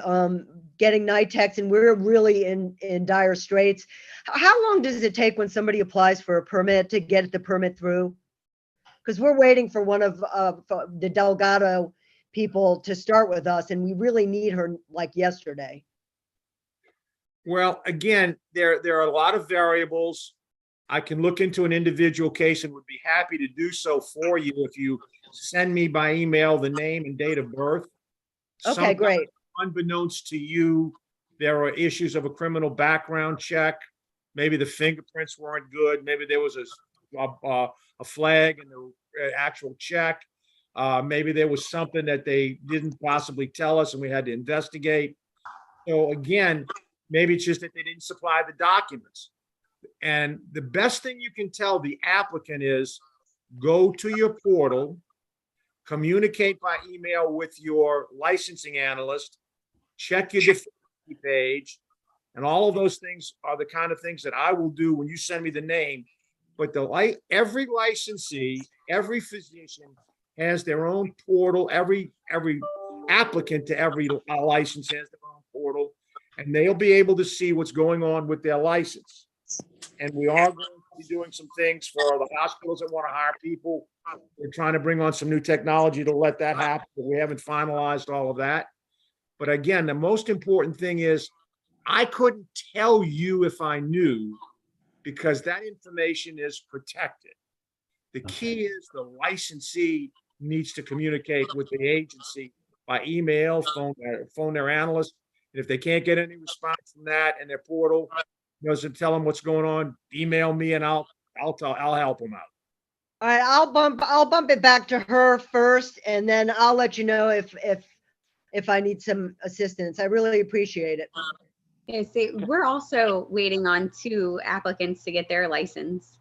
Speaker 3: getting night techs, and we're really in dire straits. How long does it take when somebody applies for a permit to get the permit through? Because we're waiting for one of the Delgado people to start with us, and we really need her like yesterday.
Speaker 8: Well, again, there are a lot of variables. I can look into an individual case and would be happy to do so for you if you send me by email the name and date of birth.
Speaker 3: Okay,
Speaker 8: Sometimes,
Speaker 3: great.
Speaker 8: unbeknownst to you, there are issues of a criminal background check. Maybe the fingerprints weren't good. Maybe there was a flag in the actual check. Maybe there was something that they didn't possibly tell us and we had to investigate. So again, maybe it's just that they didn't supply the documents. And the best thing you can tell the applicant is go to your portal, communicate by email with your licensing analyst, check your deficiency page, and all of those things are the kind of things that I will do when you send me the name. But every licensee, every physician has their own portal. Every applicant to every license has their own portal, and they'll be able to see what's going on with their license. And we are going to be doing some things for the hospitals that want to hire people. We're trying to bring on some new technology to let that happen, but we haven't finalized all of that. But again, the most important thing is I couldn't tell you if I knew, because that information is protected. The key is the licensee needs to communicate with the agency by email, phone their analyst. And if they can't get any response from that and their portal doesn't tell them what's going on, email me and I'll help them out.
Speaker 3: All right, I'll bump it back to her first, and then I'll let you know if I need some assistance. I really appreciate it.
Speaker 6: Yes, we're also waiting on 2 applicants to get their license.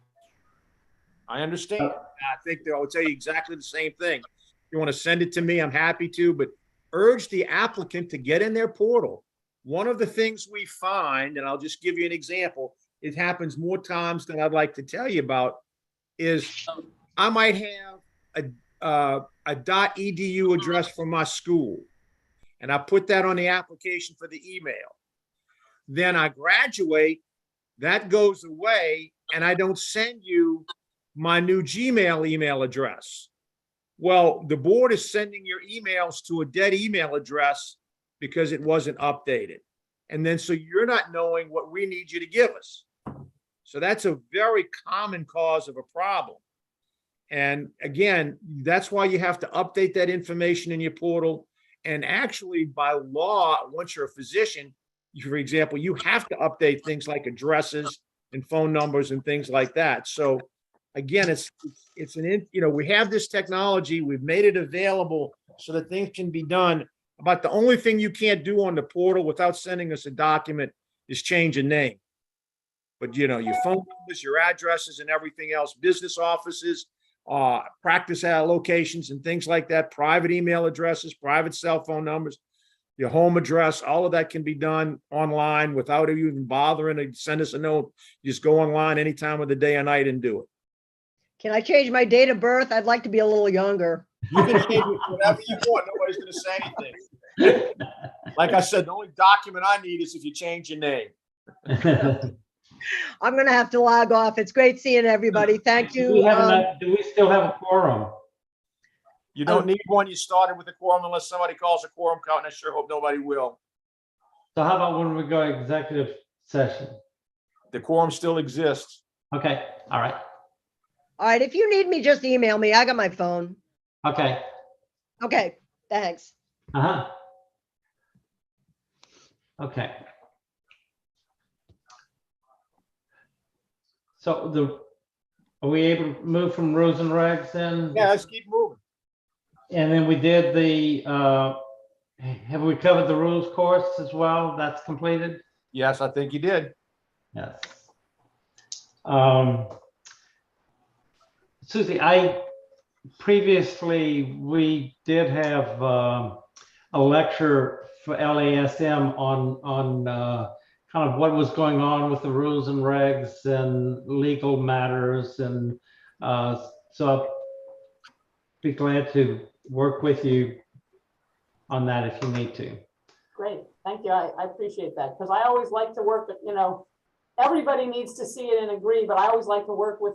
Speaker 8: I understand. I think they'll tell you exactly the same thing. If you want to send it to me, I'm happy to, but urge the applicant to get in their portal. One of the things we find, and I'll just give you an example, it happens more times than I'd like to tell you about, is I might have a .edu address for my school, and I put that on the application for the email. Then I graduate, that goes away, and I don't send you my new Gmail email address. Well, the board is sending your emails to a dead email address because it wasn't updated. And then so you're not knowing what we need you to give us. So that's a very common cause of a problem. And again, that's why you have to update that information in your portal. And actually, by law, once you're a physician, for example, you have to update things like addresses and phone numbers and things like that. So again, we have this technology, we've made it available so that things can be done. About the only thing you can't do on the portal without sending us a document is change a name. But your phone numbers, your addresses and everything else, business offices, practice locations and things like that, private email addresses, private cell phone numbers, your home address, all of that can be done online without you even bothering to send us a note. You just go online any time of the day or night and do it.
Speaker 3: Can I change my date of birth? I'd like to be a little younger.
Speaker 8: You can change it whatever you want. Nobody's going to say anything. Like I said, the only document I need is if you change your name.
Speaker 3: I'm going to have to log off. It's great seeing everybody. Thank
Speaker 1: Do
Speaker 3: you.
Speaker 1: we still have a quorum?
Speaker 8: You don't need one. You started with a quorum unless somebody calls a quorum count, and I sure hope nobody will.
Speaker 1: So how about when we go executive session?
Speaker 8: The quorum still exists.
Speaker 1: Okay, all right,
Speaker 3: All right. If you need me, just email me. I got my phone.
Speaker 1: okay.
Speaker 3: Okay. Thanks.
Speaker 1: Uh-huh. Okay. So are we able to move from rules and regs then?
Speaker 8: Yeah, let's keep moving.
Speaker 1: And then we did have we covered the rules course as well? That's completed?
Speaker 8: Yes, I think you did.
Speaker 1: Yes. Susie, previously we did have a lecture for LASM on kind of what was going on with the rules and regs and legal matters. And so I'll be glad to work with you on that if you need to.
Speaker 5: Great, thank you. I appreciate that, because I always like to work, everybody needs to see it and agree, but I always like to work with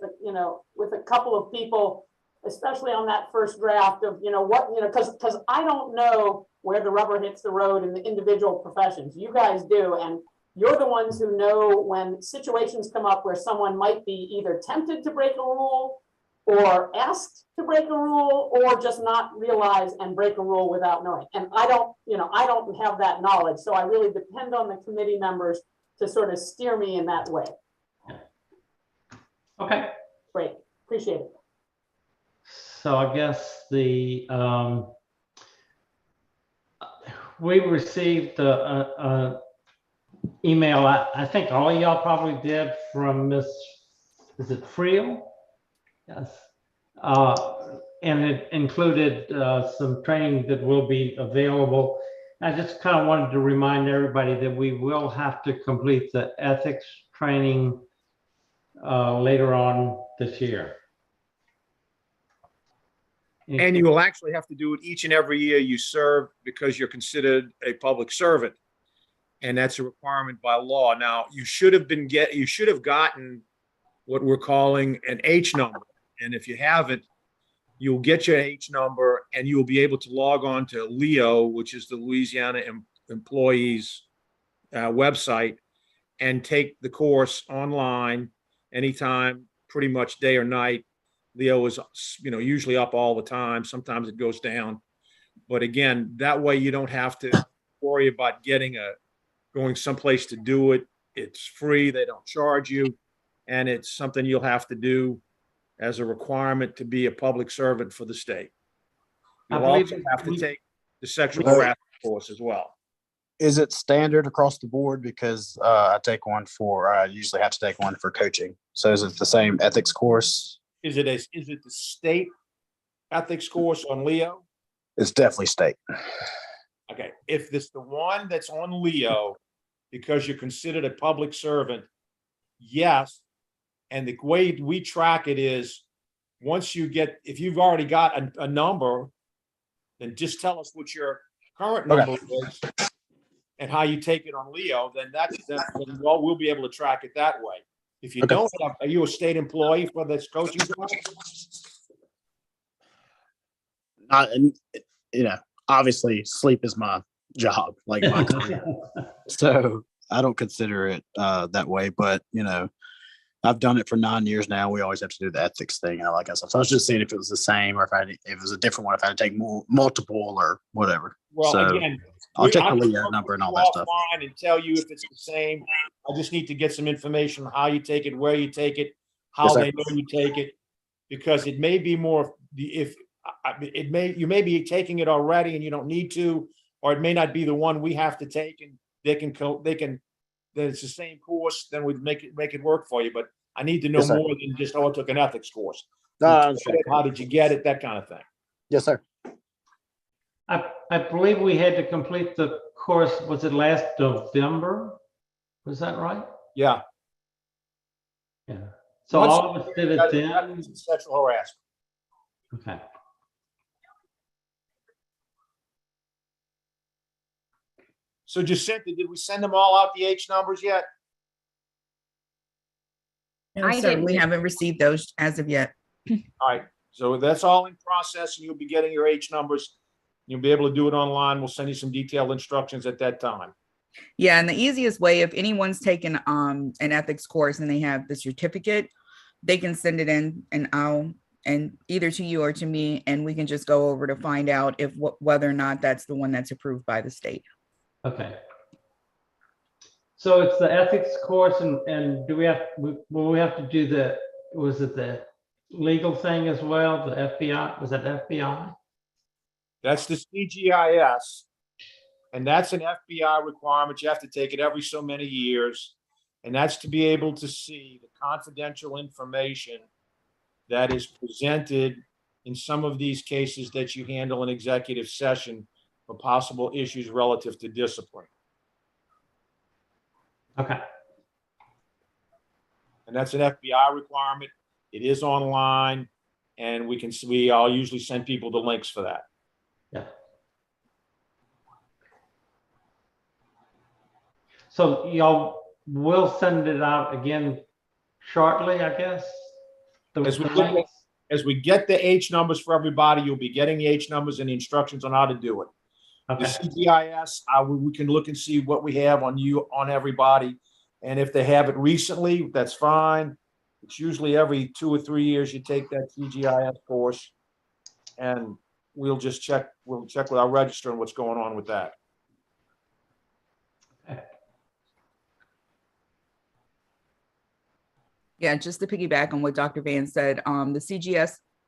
Speaker 5: with a couple of people, especially on that first draft of, because I don't know where the rubber hits the road in the individual professions. You guys do, and you're the ones who know when situations come up where someone might be either tempted to break a rule or asked to break a rule, or just not realize and break a rule without knowing. And I don't have that knowledge. So I really depend on the committee members to sort of steer me in that way.
Speaker 1: Okay.
Speaker 5: Great, appreciate it.
Speaker 1: So I guess we received a email. I think all of y'all probably did from is it Friel? Yes. And it included some training that will be available. I just kind of wanted to remind everybody that we will have to complete the ethics training later on this year.
Speaker 8: And you will actually have to do it each and every year you serve because you're considered a public servant. And that's a requirement by law. Now, you should have gotten what we're calling an H number. And if you haven't, you'll get your H number and you'll be able to log on to LEO, which is the Louisiana Employees website, and take the course online anytime, pretty much day or night. LEO is, usually up all the time. Sometimes it goes down. But again, that way you don't have to worry about going someplace to do it. It's free. They don't charge you. And it's something you'll have to do as a requirement to be a public servant for the state. You'll also have to take the sexual harassment course as well.
Speaker 4: Is it standard across the board? Because I usually have to take one for coaching. So is it the same ethics course?
Speaker 8: Is it the state ethics course on LEO?
Speaker 4: It's definitely state.
Speaker 8: Okay, if it's the one that's on LEO, because you're considered a public servant, yes. And the way we track it is if you've already got a number, then just tell us what your current number is and how you take it on LEO, then we'll be able to track it that way. If you don't have, are you a state employee for this coaching course?
Speaker 4: Obviously sleep is my job, like my career. So I don't consider it that way, but I've done it for 9 years now. We always have to do the ethics thing. I said, so I was just seeing if it was the same or if it was a different one, if I had to take multiple or whatever.
Speaker 8: Well, again,
Speaker 4: I'll check
Speaker 8: I
Speaker 4: the
Speaker 8: can
Speaker 4: Leo
Speaker 8: work
Speaker 4: number
Speaker 8: with
Speaker 4: and all
Speaker 8: you
Speaker 4: that stuff.
Speaker 8: offline and tell you if it's the same. I just need to get some information on how you take it, where you take it, how
Speaker 4: Yes, sir.
Speaker 8: they know you take it. Because it may be more, if, you may be taking it already and you don't need to, or it may not be the one we have to take and that it's the same course, then we'd make it work for you. But I need to know
Speaker 4: Yes, sir.
Speaker 8: more than just, oh, I took an ethics course.
Speaker 4: No,
Speaker 8: Who
Speaker 4: I
Speaker 8: took
Speaker 4: understand.
Speaker 8: it? How did you get it? That kind of thing.
Speaker 4: Yes, sir.
Speaker 1: I believe we had to complete the course, was it last November? Was that right?
Speaker 8: Yeah.
Speaker 1: Yeah. So
Speaker 8: Once
Speaker 1: all of us did it then?
Speaker 8: Sexual harassment.
Speaker 1: Okay.
Speaker 8: So Jacinta, did we send them all out the H numbers yet?
Speaker 2: No,
Speaker 6: I
Speaker 2: sir, we
Speaker 6: didn't.
Speaker 2: haven't received those as of yet.
Speaker 8: All right, so that's all in process and you'll be getting your H numbers. You'll be able to do it online. We'll send you some detailed instructions at that time.
Speaker 2: Yeah, and the easiest way, if anyone's taken an ethics course and they have the certificate, they can send it in and either to you or to me, and we can just go over to find out if whether or not that's the one that's approved by the state.
Speaker 1: Okay. So it's the ethics course and do we have, will we have to do was it the legal thing as well? The FBI, was that FBI?
Speaker 8: That's the CGIS. And that's an FBI requirement. You have to take it every so many years. And that's to be able to see the confidential information that is presented in some of these cases that you handle in executive session for possible issues relative to discipline.
Speaker 1: Okay.
Speaker 8: And that's an FBI requirement. It is online and I'll usually send people the links for that.
Speaker 1: Yeah. So y'all will send it out again shortly, I guess?
Speaker 8: As we get the H numbers for everybody, you'll be getting the H numbers and the instructions on how to do it. The
Speaker 1: Okay.
Speaker 8: CGIS, we can look and see what we have on everybody. And if they have it recently, that's fine. It's usually every 2 or 3 years you take that CGIS course. And we'll check with our register and what's going on with that.
Speaker 2: Yeah, just to piggyback on what Dr. Van said, the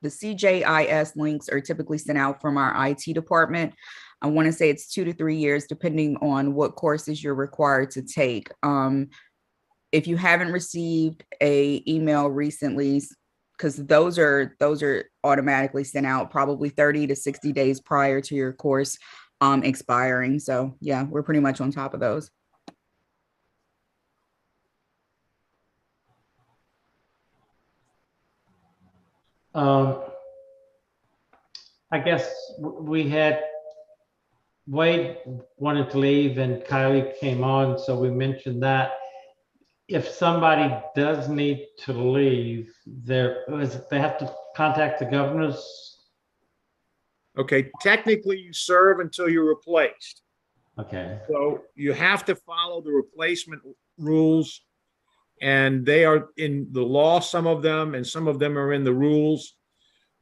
Speaker 2: CJIS links are typically sent out from our IT department. I want to say it's 2 to 3 years, depending on what courses you're required to take. If you haven't received an email recently, because those are automatically sent out probably 30 to 60 days prior to your course expiring. So yeah, we're pretty much on top of those.
Speaker 1: I guess we had Wade wanted to leave and Kylie came on, so we mentioned that. If somebody does need to leave, they have to contact the governors.
Speaker 8: Okay, technically you serve until you're replaced.
Speaker 1: Okay.
Speaker 8: So you have to follow the replacement rules. And they are in the law, some of them, and some of them are in the rules.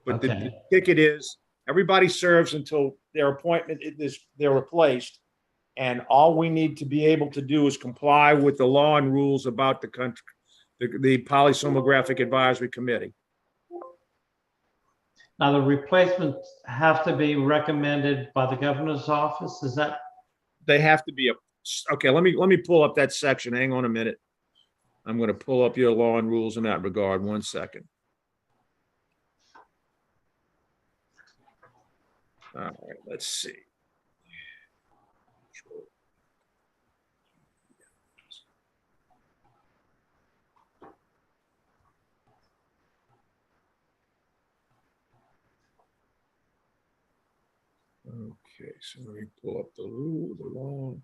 Speaker 8: But
Speaker 1: Okay.
Speaker 8: the ticket is everybody serves until their appointment they're replaced. And all we need to be able to do is comply with the law and rules about the country, the Polysomnographic Advisory Committee.
Speaker 1: Now the replacements have to be recommended by the governor's office. Is that?
Speaker 8: They have to be okay. Let me pull up that section. Hang on a minute. I'm going to pull up your law and rules in that regard. 1 second. All right, let's see. Okay, so let me pull up the rule, the law.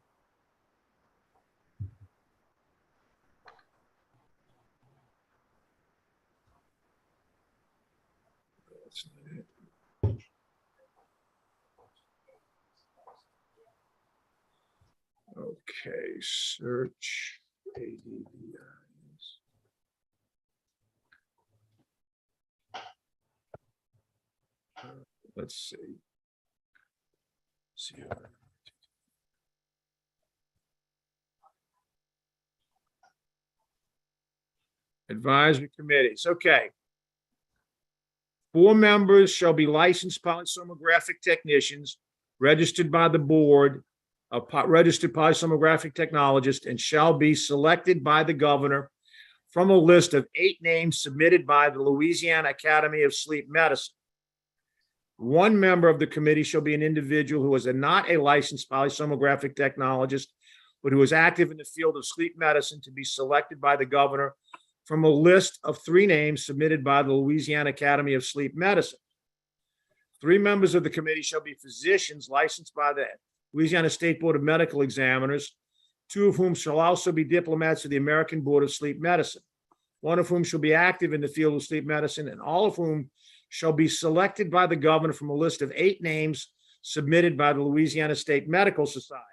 Speaker 8: That's not it. Okay, search ADVIs. Let's see. Advisory committees, okay. 4 members shall be licensed polysomnographic technicians, registered by the board, a registered polysomnographic technologist, and shall be selected by the governor from a list of 8 names submitted by the Louisiana Academy of Sleep Medicine. 1 member of the committee shall be an individual who is not a licensed polysomnographic technologist, but who is active in the field of sleep medicine, to be selected by the governor from a list of 3 names submitted by the Louisiana Academy of Sleep Medicine. 3 members of the committee shall be physicians licensed by the Louisiana State Board of Medical Examiners, 2 of whom shall also be diplomats of the American Board of Sleep Medicine, 1 of whom shall be active in the field of sleep medicine, and all of whom shall be selected by the governor from a list of 8 names submitted by the Louisiana State Medical Society.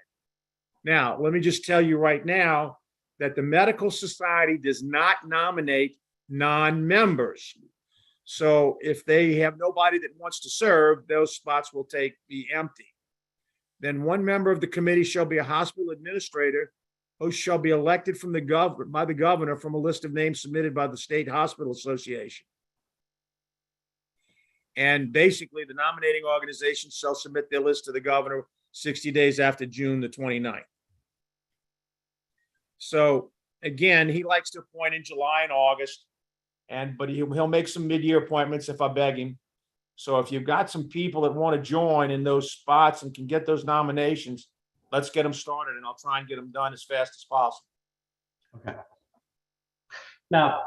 Speaker 8: Now, let me just tell you right now that the Medical Society does not nominate non-members. So if they have nobody that wants to serve, those spots will be empty. Then 1 member of the committee shall be a hospital administrator who shall be elected by the governor from a list of names submitted by the State Hospital Association. And basically, the nominating organization shall submit their list to the governor 60 days after June the 29th. So again, he likes to appoint in July and August, but he'll make some mid-year appointments if I beg him. So if you've got some people that want to join in those spots and can get those nominations, let's get them started, and I'll try and get them done as fast as possible.
Speaker 1: Okay. Now,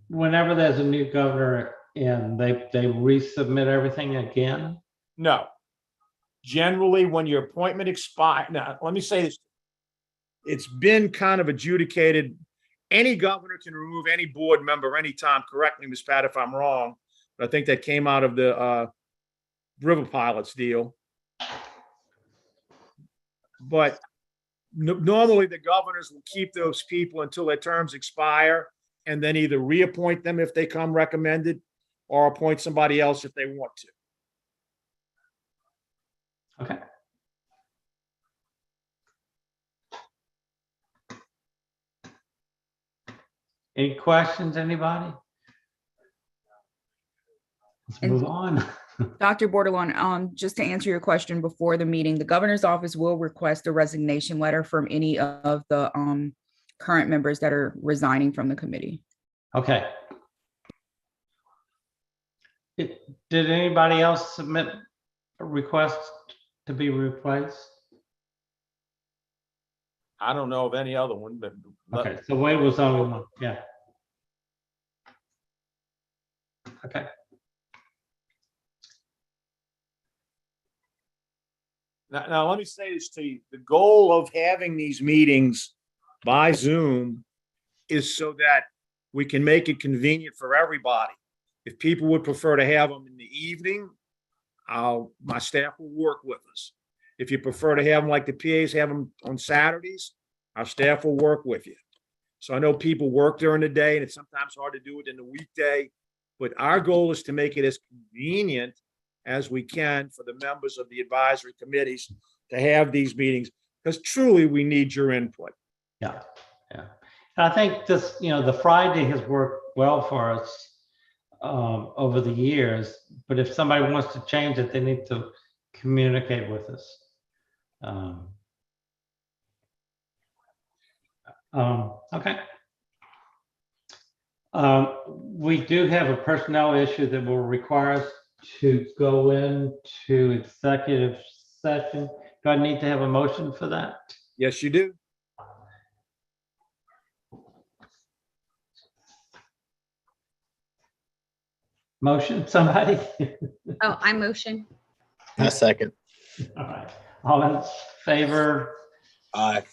Speaker 1: whenever there's a new governor in, they resubmit everything again?
Speaker 8: No. Generally, when your appointment expires, now, let me say this. It's been kind of adjudicated. Any governor can remove any board member anytime. Correct me, Ms. Pat, if I'm wrong. But I think that came out of the River Pilots deal. But normally the governors will keep those people until their terms expire and then either reappoint them if they come recommended or appoint somebody else if they want to.
Speaker 1: Okay. Any questions, anybody? Let's move on.
Speaker 2: Dr. Bordelon, just to answer your question before the meeting, the governor's office will request a resignation letter from any of the current members that are resigning from the committee.
Speaker 1: Okay. Did anybody else submit a request to be replaced?
Speaker 8: I don't know of any other one, but
Speaker 1: Okay, so Wade was the only one. Yeah. Okay.
Speaker 8: Now, let me say this to you. The goal of having these meetings by Zoom is so that we can make it convenient for everybody. If people would prefer to have them in the evening, my staff will work with us. If you prefer to have them like the PAs have them on Saturdays, our staff will work with you. So I know people work during the day and it's sometimes hard to do it in the weekday, but our goal is to make it as convenient as we can for the members of the advisory committees to have these meetings, because truly we need your input.
Speaker 1: Yeah, yeah. And I think this, the Friday has worked well for us over the years, but if somebody wants to change it, they need to communicate with us. Okay. We do have a personnel issue that will require us to go into executive session. Do I need to have a motion for that?
Speaker 8: Yes, you do.
Speaker 1: Motion, somebody?
Speaker 6: Oh, I motion.
Speaker 4: A second.
Speaker 1: All right. All in favor?
Speaker 4: Aye.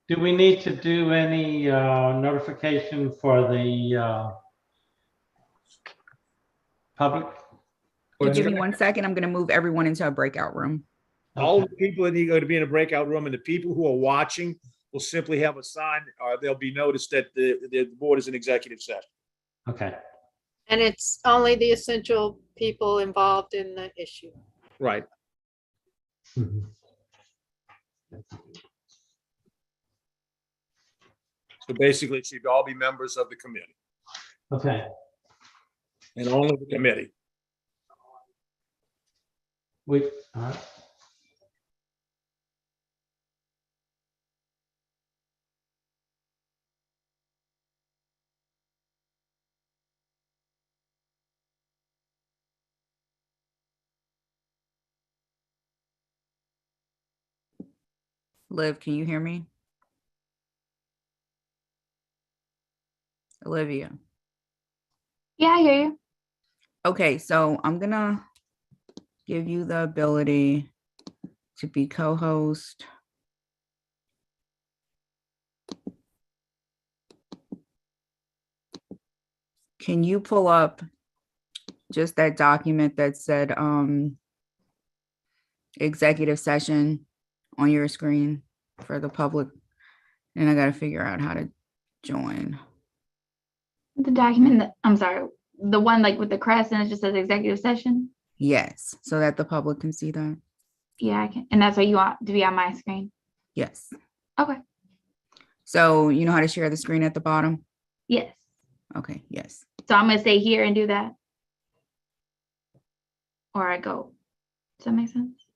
Speaker 1: Do we need to do any notification for the public?
Speaker 2: Give me 1 second. I'm going to move everyone into a breakout room.
Speaker 8: All the people that need to be in a breakout room and the people who are watching will simply have a sign, or they'll be noticed that the board is in executive session.
Speaker 1: Okay.
Speaker 7: And it's only the essential people involved in the issue.
Speaker 8: Right. So basically, it should all be members of the committee
Speaker 1: Okay,
Speaker 8: and only the committee.
Speaker 1: we, all right.
Speaker 2: Liv, can you hear me? Olivia.
Speaker 6: Yeah, I hear you.
Speaker 2: Okay, so I'm gonna give you the ability to be co-host. Can you pull up just that document that said executive session on your screen for the public? And I gotta figure out how to join.
Speaker 6: The document that, I'm sorry, the one like with the crest and it just says executive session.
Speaker 2: Yes, so that the public can see that.
Speaker 6: Yeah, I can. And that's what you want to be on my screen.
Speaker 2: Yes.
Speaker 6: Okay.
Speaker 2: So you know how to share the screen at the bottom?
Speaker 6: Yes.
Speaker 2: Okay, yes.
Speaker 6: So I'm gonna stay here and do that. Or I go. Does that make sense?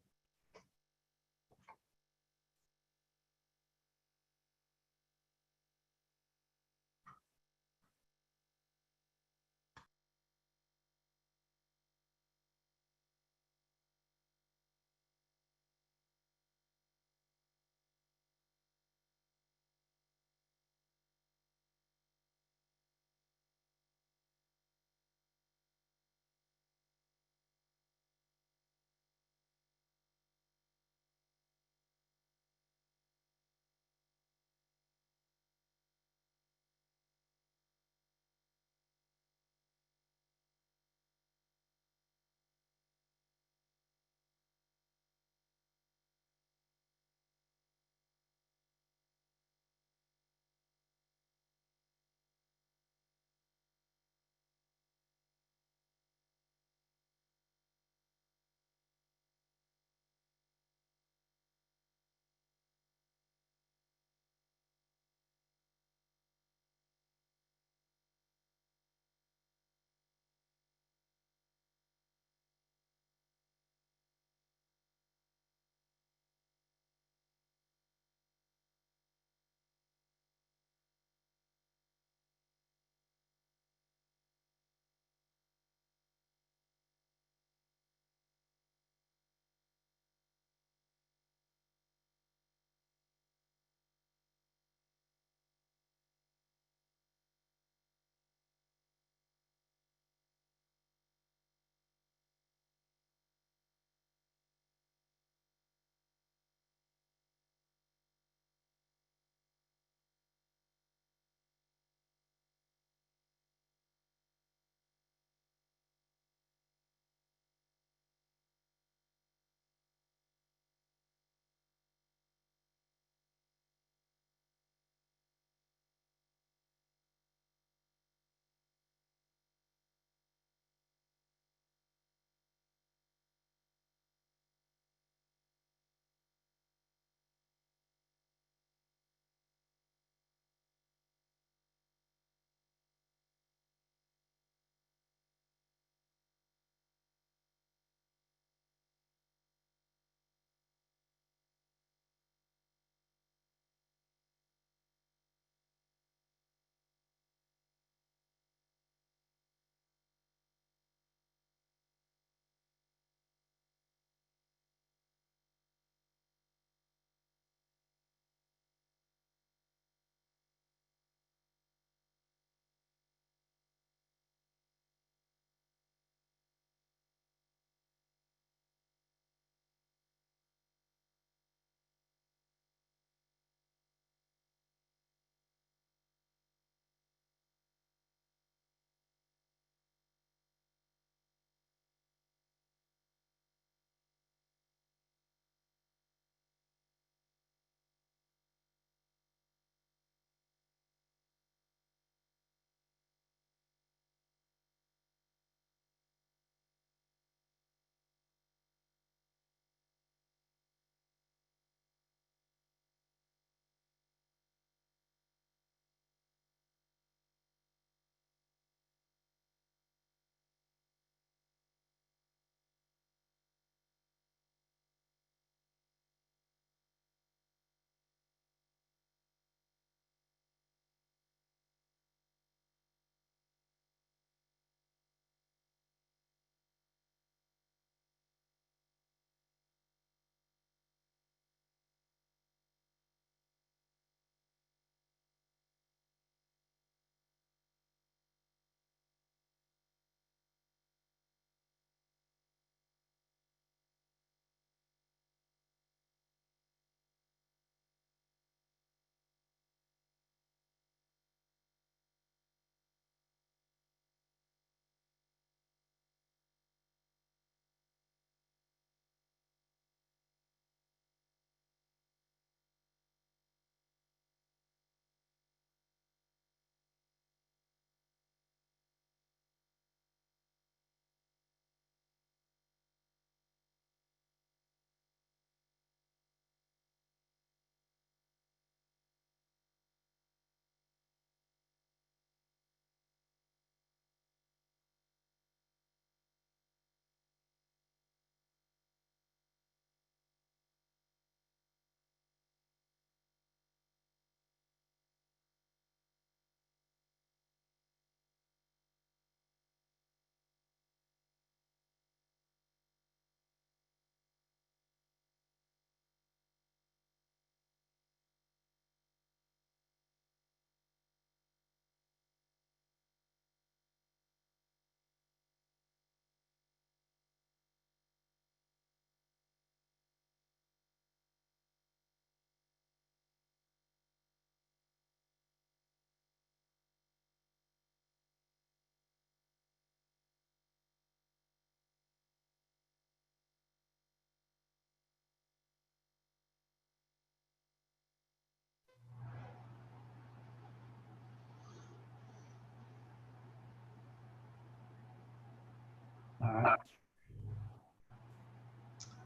Speaker 1: right.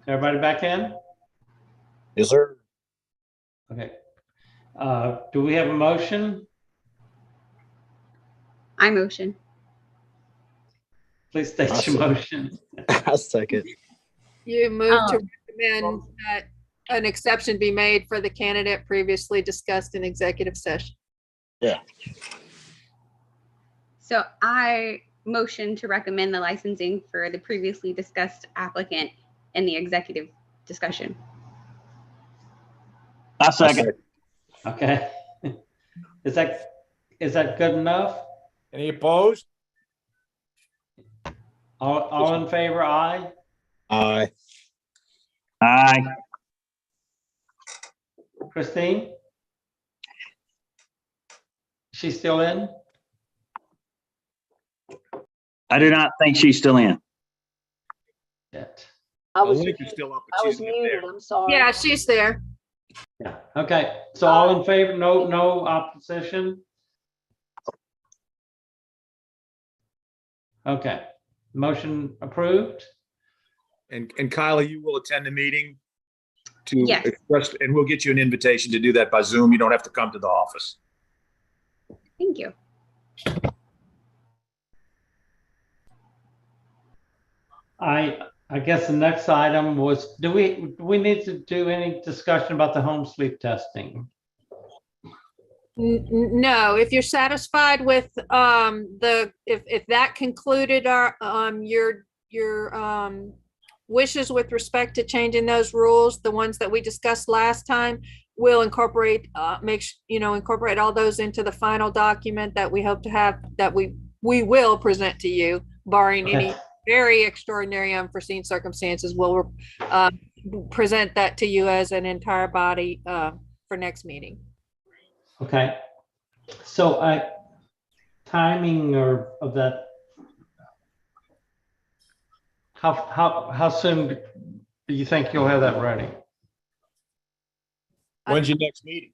Speaker 1: Everybody back in?
Speaker 4: Yes, sir.
Speaker 1: Okay. Do we have a motion?
Speaker 6: I motion.
Speaker 1: Please state your motion.
Speaker 4: I second.
Speaker 7: You move
Speaker 6: Oh.
Speaker 7: to recommend that an exception be made for the candidate previously discussed in executive session.
Speaker 6: So I motion to recommend the licensing for the previously discussed applicant in the executive discussion.
Speaker 9: I second.
Speaker 1: Okay. Is that good enough?
Speaker 8: Any opposed?
Speaker 1: All in favor, aye?
Speaker 4: Aye.
Speaker 9: Aye.
Speaker 1: Christine? She's still in?
Speaker 9: I do not think she's still in.
Speaker 1: Yet.
Speaker 5: I
Speaker 8: The
Speaker 5: was,
Speaker 8: link is still up,
Speaker 5: I
Speaker 8: but
Speaker 5: was
Speaker 8: she's not
Speaker 5: muted,
Speaker 8: there.
Speaker 5: I'm sorry.
Speaker 7: Yeah, she's there.
Speaker 1: Yeah, okay. So all in favor, no opposition? Okay, motion approved?
Speaker 8: And Kylie, you will attend the meeting to
Speaker 6: Yes.
Speaker 8: express, and we'll get you an invitation to do that by Zoom. You don't have to come to the office.
Speaker 6: Thank you.
Speaker 1: I guess the next item was, do we need to do any discussion about the home sleep testing?
Speaker 7: No, if you're satisfied with if that concluded our your wishes with respect to changing those rules, the ones that we discussed last time, we'll incorporate incorporate all those into the final document that we hope to have, that we will present to you, barring any
Speaker 1: Okay.
Speaker 7: very extraordinary unforeseen circumstances. We'll present that to you as an entire body for next meeting.
Speaker 1: Okay, so timing of that, how soon do you think you'll have that ready?
Speaker 8: When's your next meeting?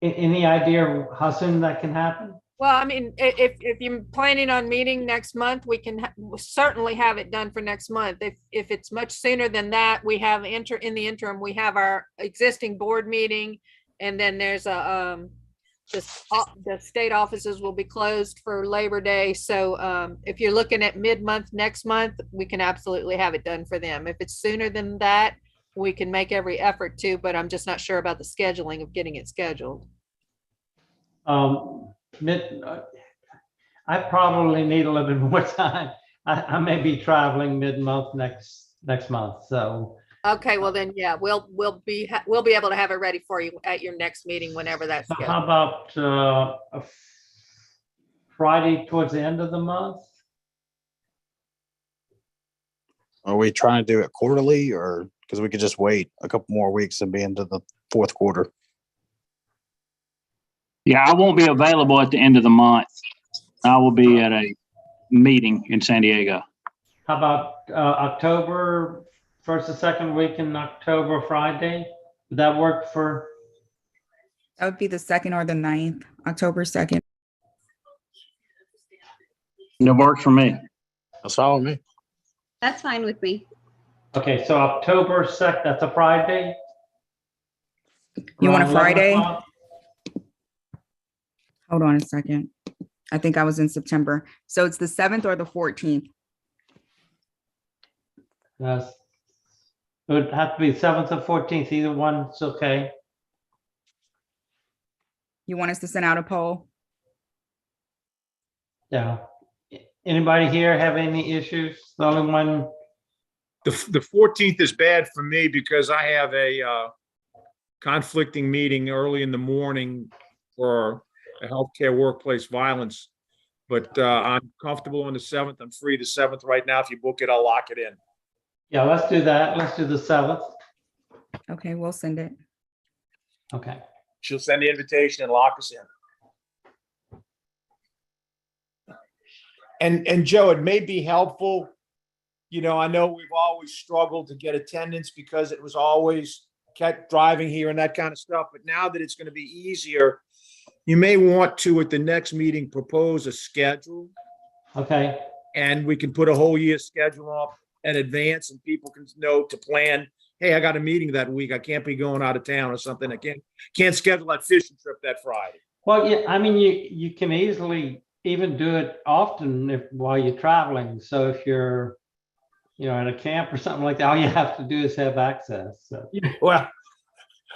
Speaker 1: Any idea how soon that can happen?
Speaker 7: Well, I mean, if you're planning on meeting next month, we can certainly have it done for next month. If it's much sooner than that, we have in the interim, we have our existing board meeting, and then there's the state offices will be closed for Labor Day. So if you're looking at mid-month next month, we can absolutely have it done for them. If it's sooner than that, we can make every effort to, but I'm just not sure about the scheduling of getting it scheduled.
Speaker 1: I probably need a little bit more time. I may be traveling mid-month next month, so.
Speaker 7: Okay, well then, yeah, we'll be able to have it ready for you at your next meeting, whenever that's
Speaker 1: So
Speaker 7: scheduled.
Speaker 1: how about a Friday towards the end of the month?
Speaker 4: Are we trying to do it quarterly, or because we could just wait a couple more weeks and be into the fourth quarter?
Speaker 9: Yeah, I won't be available at the end of the month. I will be at a meeting in San Diego.
Speaker 1: How about October, first or second week in October, Friday? Would that work for?
Speaker 2: That would be the 2nd or the 9th, October 2nd.
Speaker 9: It works for me.
Speaker 4: That's all me.
Speaker 6: That's fine with me.
Speaker 1: Okay, so October 2nd, that's a Friday?
Speaker 2: You want a
Speaker 1: Around 11
Speaker 2: Friday?
Speaker 1: o'clock?
Speaker 2: Hold on a second. I think I was in September. So it's the 7th or the 14th.
Speaker 1: Yes. It would have to be 7th or 14th, either one's okay.
Speaker 2: You want us to send out a poll?
Speaker 1: Yeah. Anybody here have any issues? The only one,
Speaker 8: The 14th is bad for me because I have a conflicting meeting early in the morning for a healthcare workplace violence. But I'm comfortable on the 7th. I'm free the 7th right now. If you book it, I'll lock it in.
Speaker 1: yeah, let's do that. Let's do the 7th.
Speaker 2: Okay, we'll send it.
Speaker 1: Okay.
Speaker 8: She'll send the invitation and lock us in. And Joe, it may be helpful. You know, I know we've always struggled to get attendance because it was always kept driving here and that kind of stuff. But now that it's going to be easier, you may want to, at the next meeting, propose a schedule,
Speaker 1: Okay,
Speaker 8: and we can put a whole year schedule up in advance, and people can know to plan. Hey, I got a meeting that week. I can't be going out of town or something. I can't schedule that fishing trip that Friday.
Speaker 1: well, yeah, I mean, you can easily even do it often while you're traveling. So if you're, at a camp or something like that, all you have to do is have access, so.
Speaker 8: Well,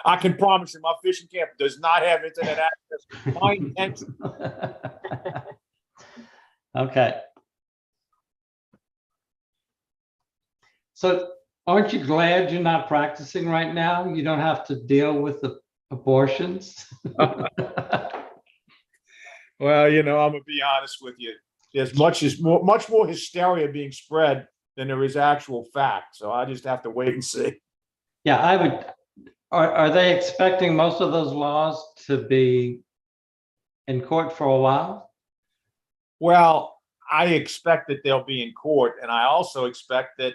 Speaker 8: I can promise you, my fishing camp does not have internet access. My intention.
Speaker 1: Okay. So aren't you glad you're not practicing right now? You don't have to deal with the abortions?
Speaker 8: Well, I'm gonna be honest with you. There's much more hysteria being spread than there is actual fact. So I just have to wait and see.
Speaker 1: Yeah, I would. Are they expecting most of those laws to be in court for a while?
Speaker 8: Well, I expect that they'll be in court, and I also expect that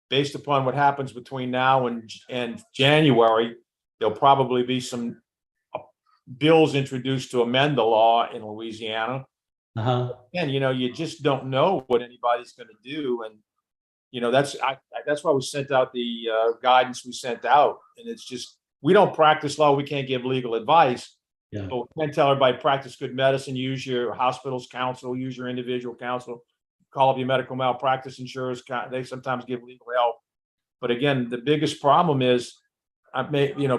Speaker 8: based upon what happens between now and January, there'll probably be some bills introduced to amend the law in Louisiana.
Speaker 1: Uh-huh.
Speaker 8: And you just don't know what anybody's going to do, and that's why we sent out the guidance we sent out. And it's just, we don't practice law, we can't give legal advice.
Speaker 1: Yeah.
Speaker 8: But we can tell everybody, practice good medicine, use your hospital's counsel, use your individual counsel, call up your medical malpractice insurers. They sometimes give legal help. But again, the biggest problem is,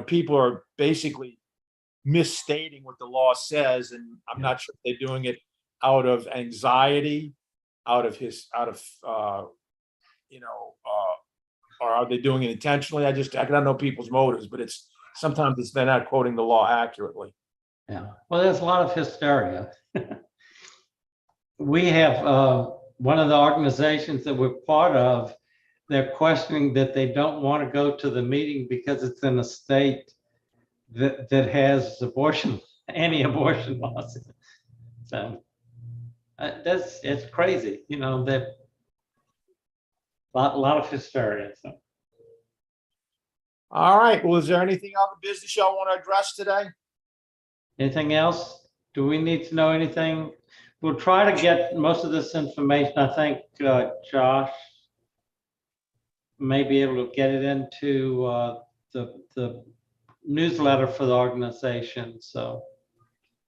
Speaker 8: people are basically misstating what the law says, and I'm not sure if they're doing it out of anxiety, or are they doing it intentionally? I don't know people's motives, but sometimes they're not quoting the law accurately.
Speaker 1: Yeah. Well, there's a lot of hysteria. We have one of the organizations that we're part of, they're questioning that they don't want to go to the meeting because it's in a state that has anti-abortion laws. So it's crazy, that a lot of hysteria. So.
Speaker 8: All right. Well, is there anything on the business y'all want to address today?
Speaker 1: Anything else? Do we need to know anything? We'll try to get most of this information. I think Josh may be able to get it into the newsletter for the organization. So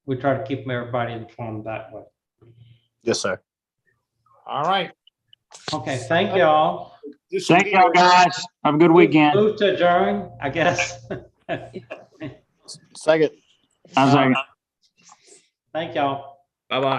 Speaker 1: we try to keep everybody informed that way.
Speaker 4: Yes, sir.
Speaker 8: All right.
Speaker 1: Okay, thank you all.
Speaker 9: Thank y'all, guys. Have a good weekend.
Speaker 1: Move to adjourn, I guess.
Speaker 4: Second.
Speaker 9: I'll second.
Speaker 1: Thank y'all.
Speaker 8: Bye-bye.